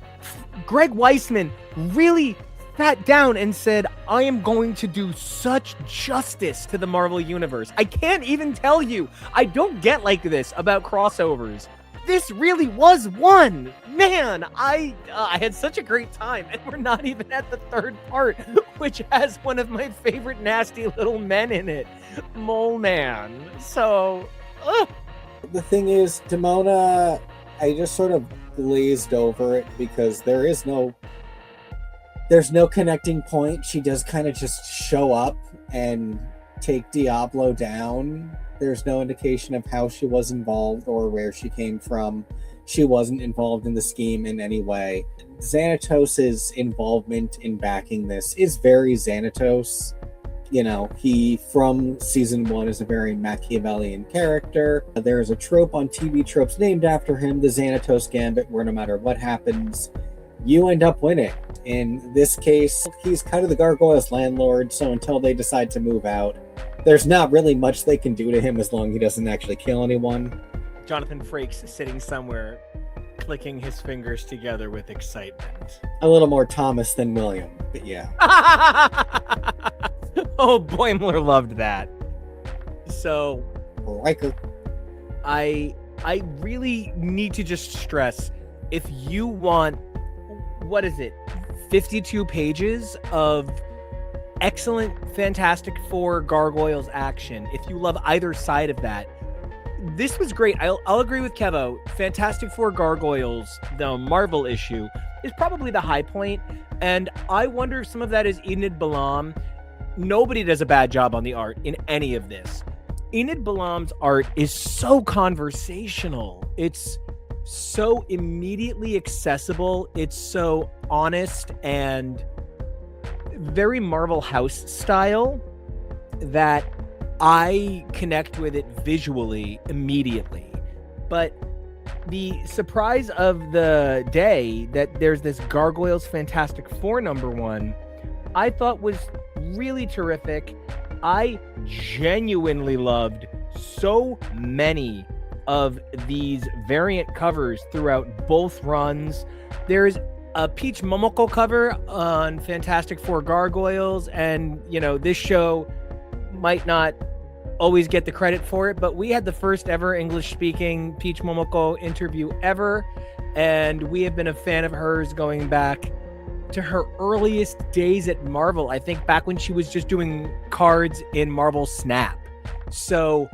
Greg Weisman really sat down and said, I am going to do such justice to the Marvel Universe. I can't even tell you, I don't get like this about crossovers. This really was one. Man, I had such a great time, and we're not even at the third part, which has one of my favorite nasty little men in it, Mole Man. So, the thing is, Demona, I just sort of glazed over it because there's no connecting point. She does kind of just show up and take Diablo down. There's no indication of how she was involved or where she came from. She wasn't involved in the scheme in any way. Xanatos' involvement in backing this is very Xanatos. You know, he, from season 1, is a very Machiavellian character. There's a trope on TV Tropes named after him, the Xanatos Gambit, where no matter what happens, you end up winning. In this case, he's kind of the Gargoyles' landlord, so until they decide to move out, there's not really much they can do to him as long as he doesn't actually kill anyone. Jonathan Frakes sitting somewhere, clicking his fingers together with excitement. A little more Thomas than William, but yeah. Oh, Boimler loved that. So, Riker. I really need to just stress, if you want, 52 pages of excellent Fantastic Four Gargoyles action. If you love either side of that, this was great. I'll agree with Kevo. Fantastic Four Gargoyles, the Marvel issue, is probably the high point, and I wonder if some of that is Enid Balam. Nobody does a bad job on the art in any of this. Enid Balam's art is so conversational. It's so immediately accessible. It's so honest and very Marvel House style that I connect with it visually immediately. But the surprise of the day that there's this Gargoyles Fantastic Four #1, I thought was really terrific. I genuinely loved so many of these variant covers throughout both runs. There's a Peach Momoko cover on Fantastic Four Gargoyles, and this show might not always get the credit for it, but we had the first ever English-speaking Peach Momoko interview ever, and we have been a fan of hers going back to her earliest days at Marvel. I think back when she was just doing cards in Marvel Snap. So,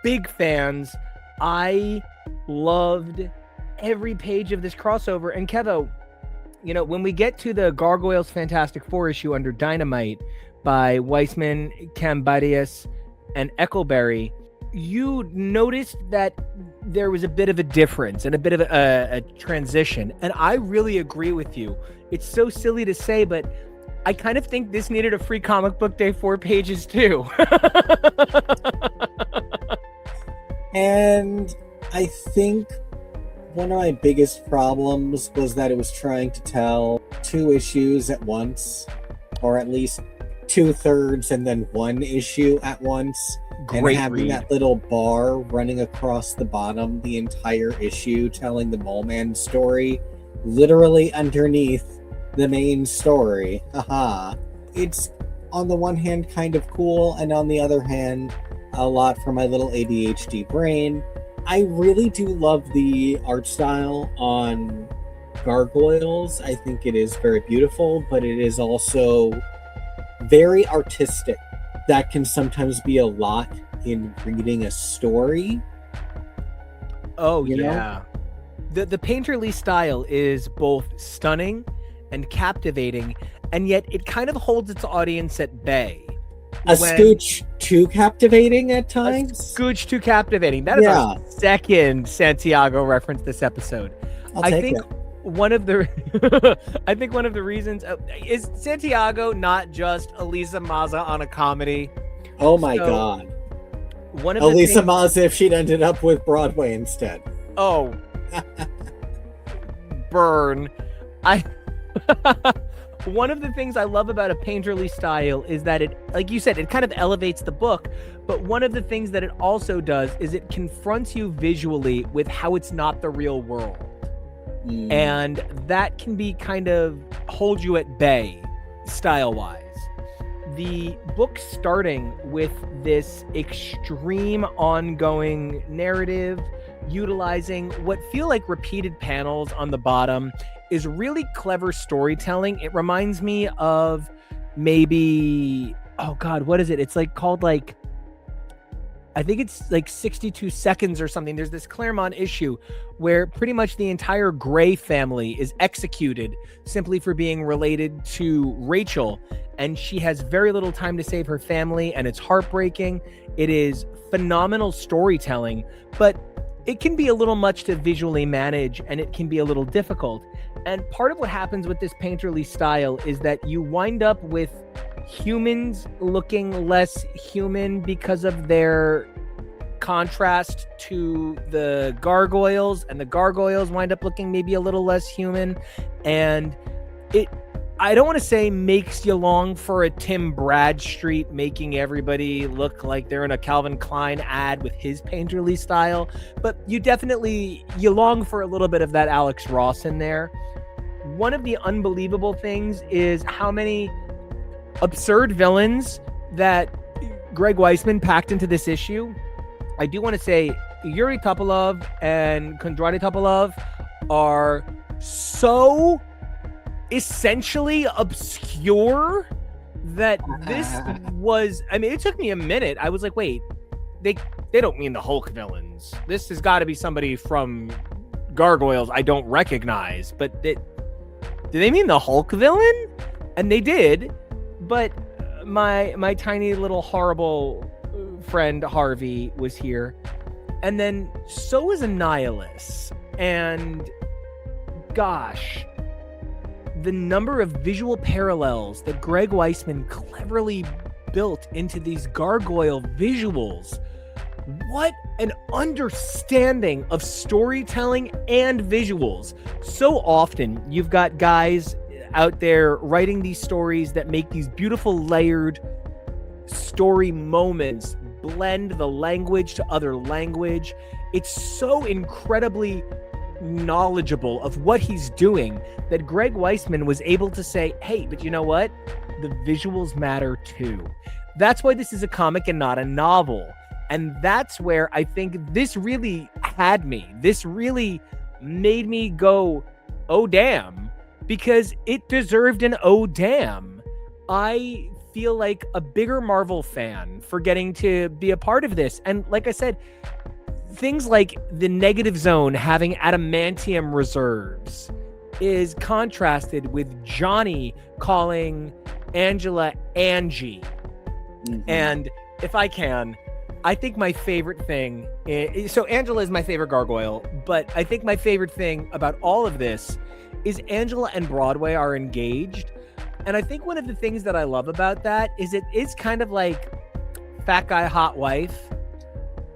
big fans. I loved every page of this crossover. And Kevo, when we get to the Gargoyles Fantastic Four issue under Dynamite by Weisman, Cambadius, and Eccleberry, you noticed that there was a bit of a difference and a bit of a transition. And I really agree with you. It's so silly to say, but I kind of think this needed a free comic book day 4 pages too. And I think one of my biggest problems was that it was trying to tell 2 issues at once, or at least 2/3 and then one issue at once. Great and having read. that little bar running across the bottom the entire issue telling the Mole Man story literally underneath the main story. Haha. It's on the one hand kind of cool, and on the other hand a lot for my little ADHD brain. I really do love the art style on Gargoyles. I think it is very beautiful, but it is also very artistic. That can sometimes be a lot in reading a story. Oh, you know? yeah. The painterly style is both stunning and captivating, and yet it kind of holds its audience at bay. A scooch too captivating at times. A scooch too captivating. That is our second Santiago reference this episode. I think it. One of the I think one of the reasons is Santiago not just Elisa Maza on a comedy. Oh my god. One of Elisa Maza if she'd ended up with Broadway instead. Oh. Burn. One of the things I love about a painterly style is that it, like you said, it kind of elevates the book. But one of the things that it also does is it confronts you visually with how it's not the real world. And that can be kind of hold you at bay style-wise. The book starting with this extreme ongoing narrative, utilizing what feel like repeated panels on the bottom, is really clever storytelling. It reminds me of maybe, oh God, what is it? It's like called like, I think it's like 62 Seconds or something. There's this Claremont issue where pretty much the entire Gray family is executed simply for being related to Rachel. And she has very little time to save her family, and it's heartbreaking. It is phenomenal storytelling, but it can be a little much to visually manage, and it can be a little difficult. And part of what happens with this painterly style is that you wind up with humans looking less human because of their contrast to the gargoyles, and the gargoyles wind up looking maybe a little less human. And it, I don't want to say makes you long for a Tim Bradstreet making everybody look like they're in a Calvin Klein ad with his painterly style, but you long for a little bit of that Alex Ross in there. One of the unbelievable things is how many absurd villains that Greg Weisman packed into this issue. I do want to say Yuri Topolov and Kondraty Topolov are so essentially obscure that this was, I mean, it took me a minute. I was like, wait, they don't mean the Hulk villains. This has got to be somebody from Gargoyles I don't recognize, but do they mean the Hulk villain? And they did, but my tiny little horrible friend Harvey was here, and then so is Annihilus, and gosh, the number of visual parallels that Greg Weisman cleverly built into these gargoyle visuals. What an understanding of storytelling and visuals. So often you've got guys out there writing these stories that make these beautiful layered story moments, blend the language to other language. It's so incredibly knowledgeable of what he's doing that Greg Weisman was able to say, hey, but you know what? The visuals matter too. That's why this is a comic and not a novel. And that's where I think this really had me. This really made me go, oh, damn, because it deserved an oh, damn. I feel like a bigger Marvel fan for getting to be a part of this. And like I said, things like the Negative Zone having adamantium reserves is contrasted with Johnny calling Angela Angie. Mm-hmm. And if I can, I think my favorite thing so Angela is my favorite gargoyle, but I think my favorite thing about all of this is Angela and Broadway are engaged. And I think one of the things that I love about that is it is kind of like fat guy, hot wife.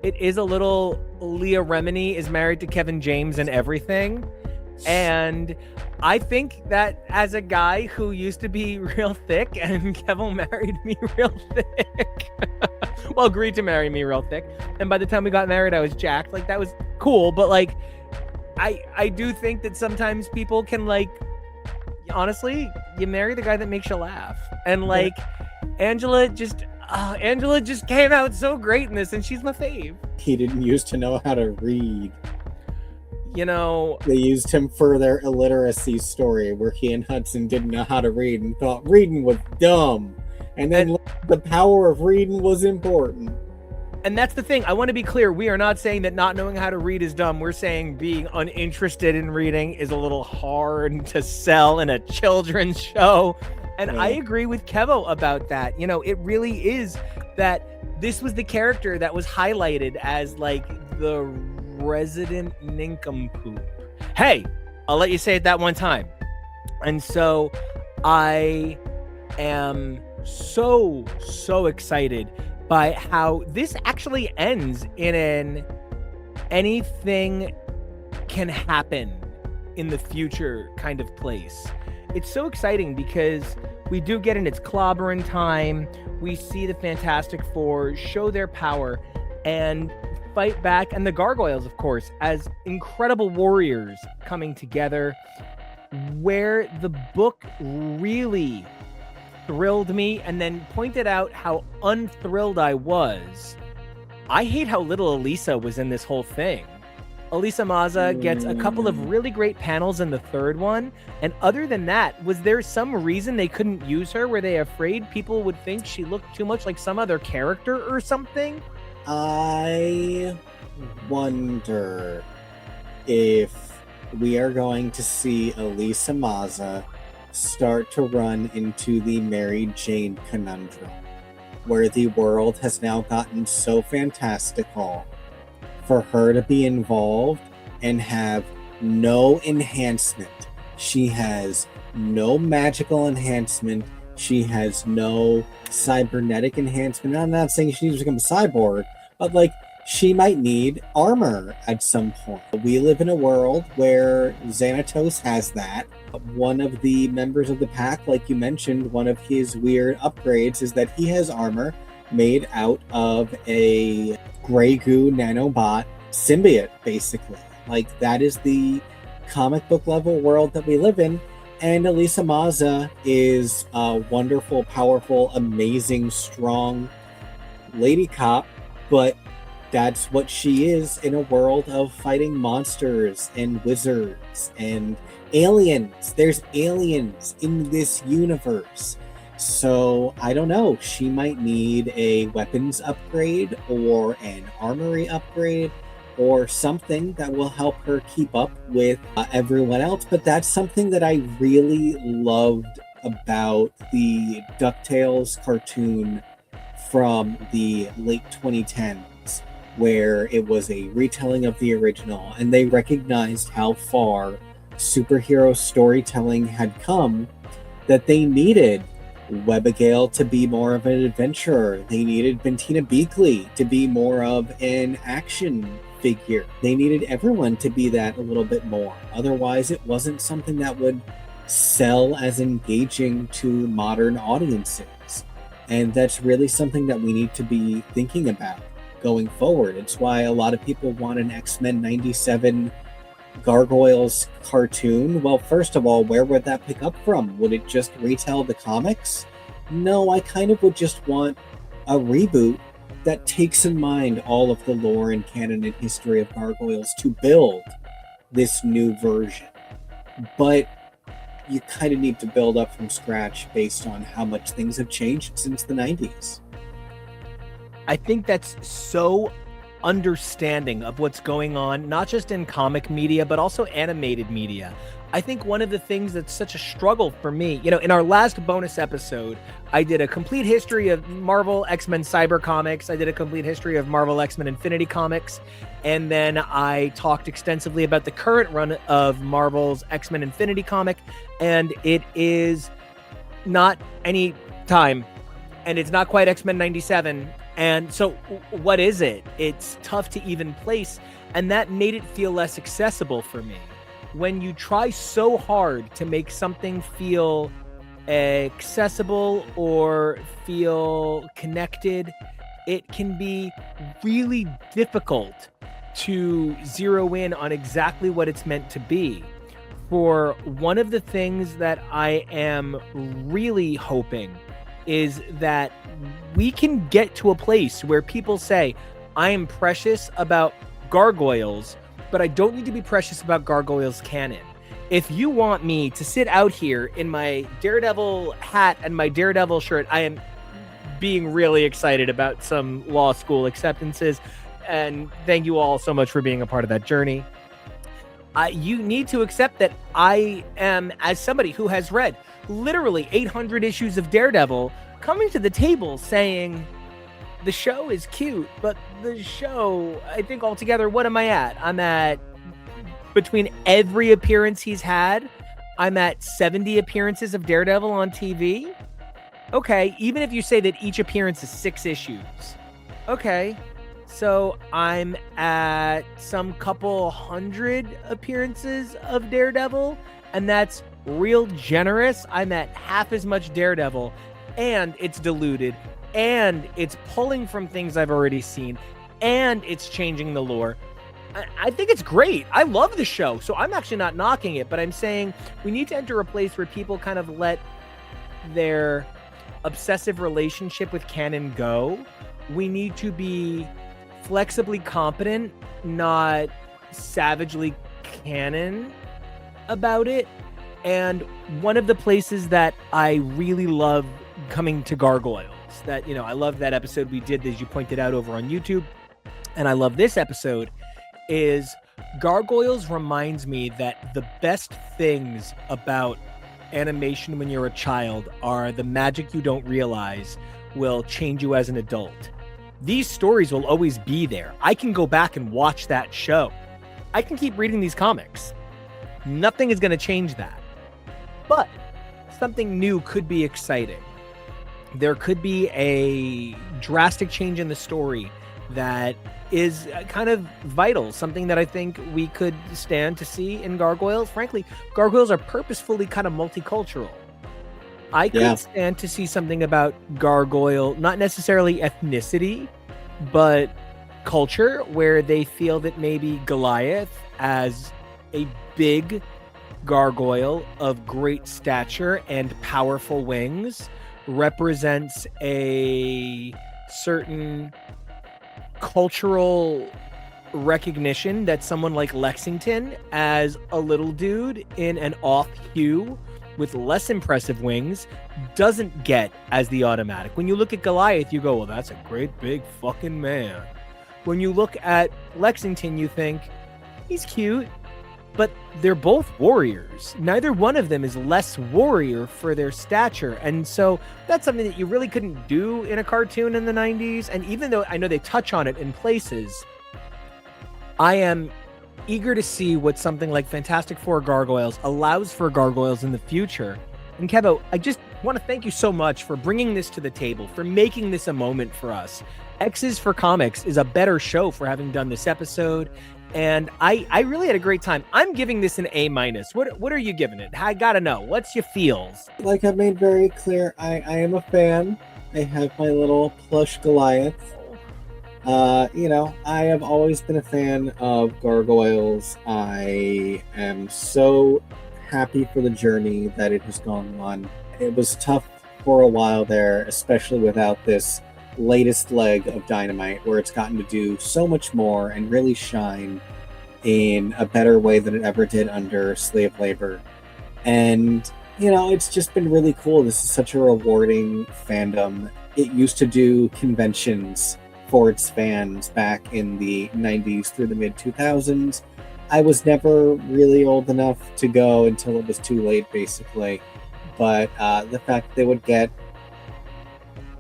It is a little Leah Remini is married to Kevin James and everything. And I think that as a guy who used to be real thick, and Kevo married me real thick, well, agreed to marry me real thick, and by the time we got married, I was jacked. Like, that was cool, but like, I do think that sometimes people can, like, honestly, you marry the guy that makes you laugh, and like, Angela just came out so great in this, and she's my fave. He didn't used to know how to read. You know, they used him for their illiteracy story where he and Hudson didn't know how to read and thought reading was dumb, and then the power of reading was important. And that's the thing. I want to be clear. We are not saying that not knowing how to read is dumb. We're saying being uninterested in reading is a little hard to sell in a children's show. And I agree with Kevo about that. You know, it really is that this was the character that was highlighted as like the resident nincompoop. Hey, I'll let you say it that one time. And so I am so excited by how this actually ends in an anything can happen in the future kind of place. It's so exciting because we do get in its clobbering time. We see the Fantastic Four show their power and fight back, and the Gargoyles, of course, as incredible warriors coming together. Where the book really thrilled me and then pointed out how unthrilled I was. I hate how little Elisa was in this whole thing. Elisa Maza gets a couple of really great panels in the third one, and other than that, was there some reason they couldn't use her? Were they afraid people would think she looked too much like some other character or something? I wonder if we are going to see Elisa Maza start to run into the Mary Jane conundrum, where the world has now gotten so fantastical for her to be involved and have no enhancement. She has no magical enhancement. She has no cybernetic enhancement. I'm not saying she needs to become a cyborg, but like, she might need armor at some point. We live in a world where Xanatos has that. One of the members of the pack, like you mentioned, one of his weird upgrades is that he has armor made out of a gray goo nanobot symbiote, basically. Like, that is the comic book level world that we live in. And Elisa Maza is a wonderful, powerful, amazing, strong lady cop, but that's what she is in a world of fighting monsters and wizards and aliens. There's aliens in this universe. So I don't know. She might need a weapons upgrade or an armory upgrade or something that will help her keep up with everyone else. But that's something that I really loved about the DuckTales cartoon from the late 2010s, where it was a retelling of the original, and they recognized how far superhero storytelling had come, that they needed Webigail to be more of an adventurer. They needed Bentina Beakley to be more of an action figure. They needed everyone to be that a little bit more. Otherwise, it wasn't something that would sell as engaging to modern audiences. And that's really something that we need to be thinking about going forward. It's why a lot of people want an X-Men 97 Gargoyles cartoon. Well, first of all, where would that pick up from? Would it just retell the comics? No, I kind of would just want a reboot that takes in mind all of the lore and canon and history of Gargoyles to build this new version. But you kind of need to build up from scratch based on how much things have changed since the 90s. I think that's so understanding of what's going on, not just in comic media, but also animated media. I think one of the things that's such a struggle for me, you know, in our last bonus episode, I did a complete history of Marvel X-Men Cyber Comics. I did a complete history of Marvel X-Men Infinity Comics. And then I talked extensively about the current run of Marvel's X-Men Infinity Comic. And it is not any time. And it's not quite X-Men 97. And so what is it? It's tough to even place. And that made it feel less accessible for me. when you try so hard to make something feel accessible or feel connected, it can be really difficult to zero in on exactly what it's meant to be. For one of the things that I am really hoping is that we can get to a place where people say, I am precious about Gargoyles, but I don't need to be precious about Gargoyles canon. If you want me to sit out here in my Daredevil hat and my Daredevil shirt, I am being really excited about some law school acceptances. And thank you all so much for being a part of that journey. You need to accept that I am, as somebody who has read literally 800 issues of Daredevil, coming to the table saying, the show is cute, but the show, I think altogether, what am I at? I'm at, between every appearance he's had, I'm at 70 appearances of Daredevil on TV. Okay, even if you say that each appearance is 6 issues. Okay, so I'm at some couple hundred appearances of Daredevil, and that's real generous. I'm at half as much Daredevil, and it's diluted, and it's pulling from things I've already seen, and it's changing the lore. I think it's great. I love the show, so I'm actually not knocking it, but I'm saying we need to enter a place where people kind of let their obsessive relationship with canon go. We need to be flexibly competent, not savagely canon about it. And one of the places that I really love coming to Gargoyles, that, you know, I love that episode we did, as you pointed out, over on YouTube, and I love this episode, is Gargoyles reminds me that the best things about animation when you're a child are the magic you don't realize will change you as an adult. These stories will always be there. I can go back and watch that show. I can keep reading these comics. Nothing is going to change that. But something new could be exciting. There could be a drastic change in the story that is kind of vital, something that I think we could stand to see in Gargoyles. Frankly, Gargoyles are purposefully kind of multicultural. I could stand to see something about Gargoyle, not necessarily ethnicity, but culture, where they feel that maybe Goliath, as a big gargoyle of great stature and powerful wings, represents a certain cultural recognition that someone like Lexington, as a little dude in an off hue with less impressive wings, doesn't get as the automatic. When you look at Goliath, you go, well, that's a great big fucking man. When you look at Lexington, you think, he's cute, but they're both warriors. Neither one of them is less warrior for their stature. And so that's something that you really couldn't do in a cartoon in the 90s. And even though I know they touch on it in places, I am eager to see what something like Fantastic Four Gargoyles allows for Gargoyles in the future. And Kevo, I just want to thank you so much for bringing this to the table, for making this a moment for us. X's for Comics is a better show for having done this episode. And I really had a great time. I'm giving this an A-. What are you giving it? I gotta know. What's your feels? Like I've made very clear, I am a fan. I have my little plush Goliath. I have always been a fan of Gargoyles. I am so happy for the journey that it has gone on. It was tough for a while there, especially without this latest leg of Dynamite, where it's gotten to do so much more and really shine in a better way than it ever did under slave labor. And it's just been really cool. This is such a rewarding fandom. It used to do conventions for its fans back in the 90s through the mid 2000s. I was never really old enough to go until it was too late, basically. But the fact that they would get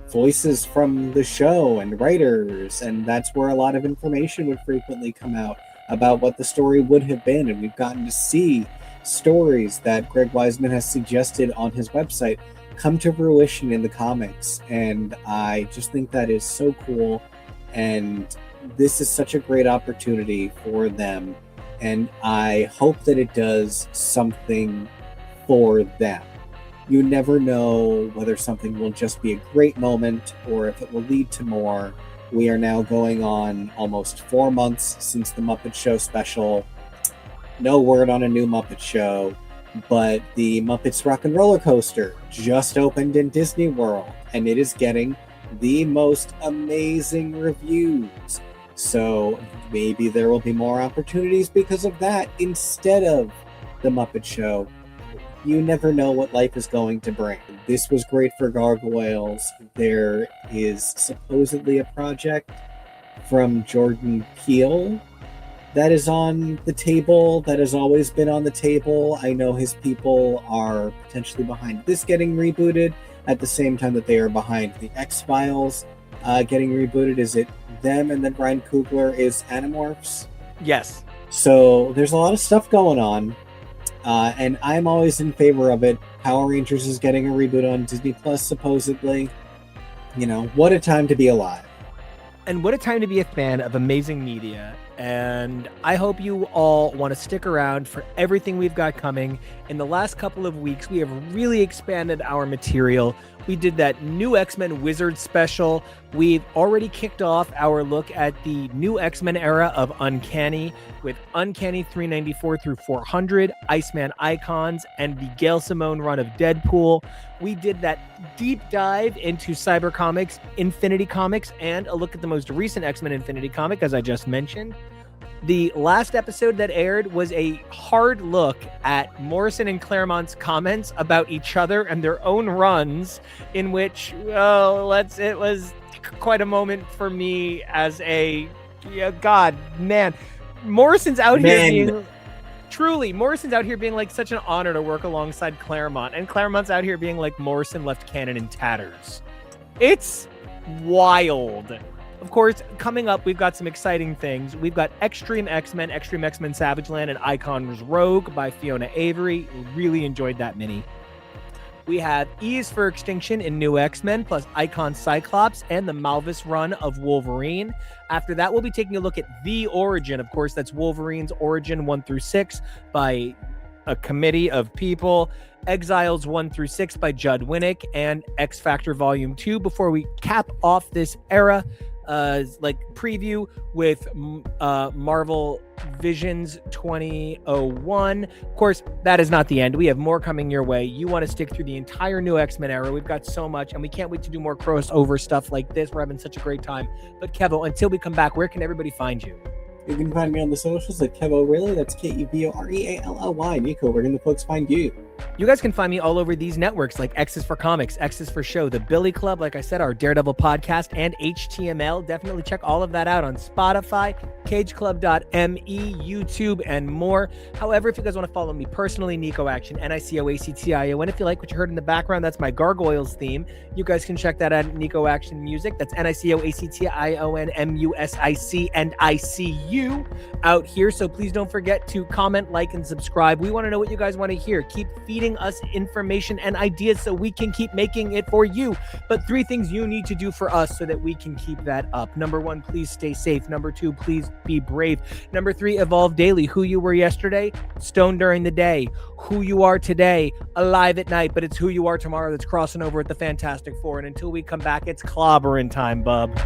voices from the show and writers, and that's where a lot of information would frequently come out about what the story would have been, and we've gotten to see stories that Greg Weisman has suggested on his website come to fruition in the comics, and I just think that is so cool. And this is such a great opportunity for them and I hope that it does something for them. You never know whether something will just be a great moment or if it will lead to more. We are now going on almost 4 months since the Muppet Show special. No word on a new Muppet Show, but the Muppets Rock and Roller Coaster just opened in Disney World, and it is getting the most amazing reviews. So maybe there will be more opportunities because of that instead of the Muppet Show. You never know what life is going to bring. This was great for Gargoyles. There is supposedly a project from Jordan Peele that is on the table, that has always been on the table. I know his people are potentially behind this getting rebooted at the same time that they are behind the X-Files getting rebooted. Is it them and then Ryan Coogler is Animorphs? Yes. So there's a lot of stuff going on. And I'm always in favor of it. Power Rangers is getting a reboot on Disney Plus, supposedly. You know, what a time to be alive. And what a time to be a fan of amazing media. And I hope you all want to stick around for everything we've got coming. In the last couple of weeks, we have really expanded our material. We did that new X-Men Wizard special. We've already kicked off our look at the new X-Men era of Uncanny with Uncanny 394 through 400, Iceman Icons, and the Gail Simone run of Deadpool. We did that deep dive into Cyber Comics, Infinity Comics, and a look at the most recent X-Men Infinity comic, as I just mentioned. The last episode that aired was a hard look at Morrison and Claremont's comments about each other and their own runs, in which, well, it was quite a moment for me as a, Morrison's out here being... Truly, Morrison's out here being like such an honor to work alongside Claremont, and Claremont's out here being like Morrison left canon in tatters. It's wild. Of course, coming up, we've got some exciting things. We've got Extreme X-Men Savage Land, and Icon's Rogue by Fiona Avery. Really enjoyed that mini. We have Ease for Extinction in New X-Men, plus Icon Cyclops and the Malvis run of Wolverine. After that, we'll be taking a look at The Origin. Of course, that's Wolverine's Origin 1 through 6 by a committee of people. Exiles 1 through 6 by Judd Winnick, and X Factor Volume 2 before we cap off this era preview with Marvel Visions 2001. Of course, that is not the end. We have more coming your way. You want to stick through the entire new X-Men era. We've got so much, and we can't wait to do more crossover stuff like this. We're having such a great time. But Kevo, until we come back, where can everybody find you? You can find me on the socials at Kevo Really. That's KevoReally. Nico, where can the folks find you? You guys can find me all over these networks like X is for Comics, X is for Show, The Billy Club, like I said, our Daredevil podcast, and HTML. Definitely check all of that out on Spotify, cageclub.me, YouTube, and more. However, if you guys want to follow me personally, Nico Action, Nicoactio. And if you like what you heard in the background, that's my Gargoyles theme. You guys can check that out at Nico Action Music. That's NicoActionMusic and ICU out here. So please don't forget to comment, like, and subscribe. We want to know what you guys want to hear. Keep feeding us information and ideas so we can keep making it for you. But 3 things you need to do for us so that we can keep that up. Number 1, please stay safe. Number 2, please be brave. Number 3, evolve daily. Who you were yesterday, stone during the day. Who you are today, alive at night, but it's who you are tomorrow that's crossing over at the Fantastic Four. And until we come back, it's clobbering time, bub.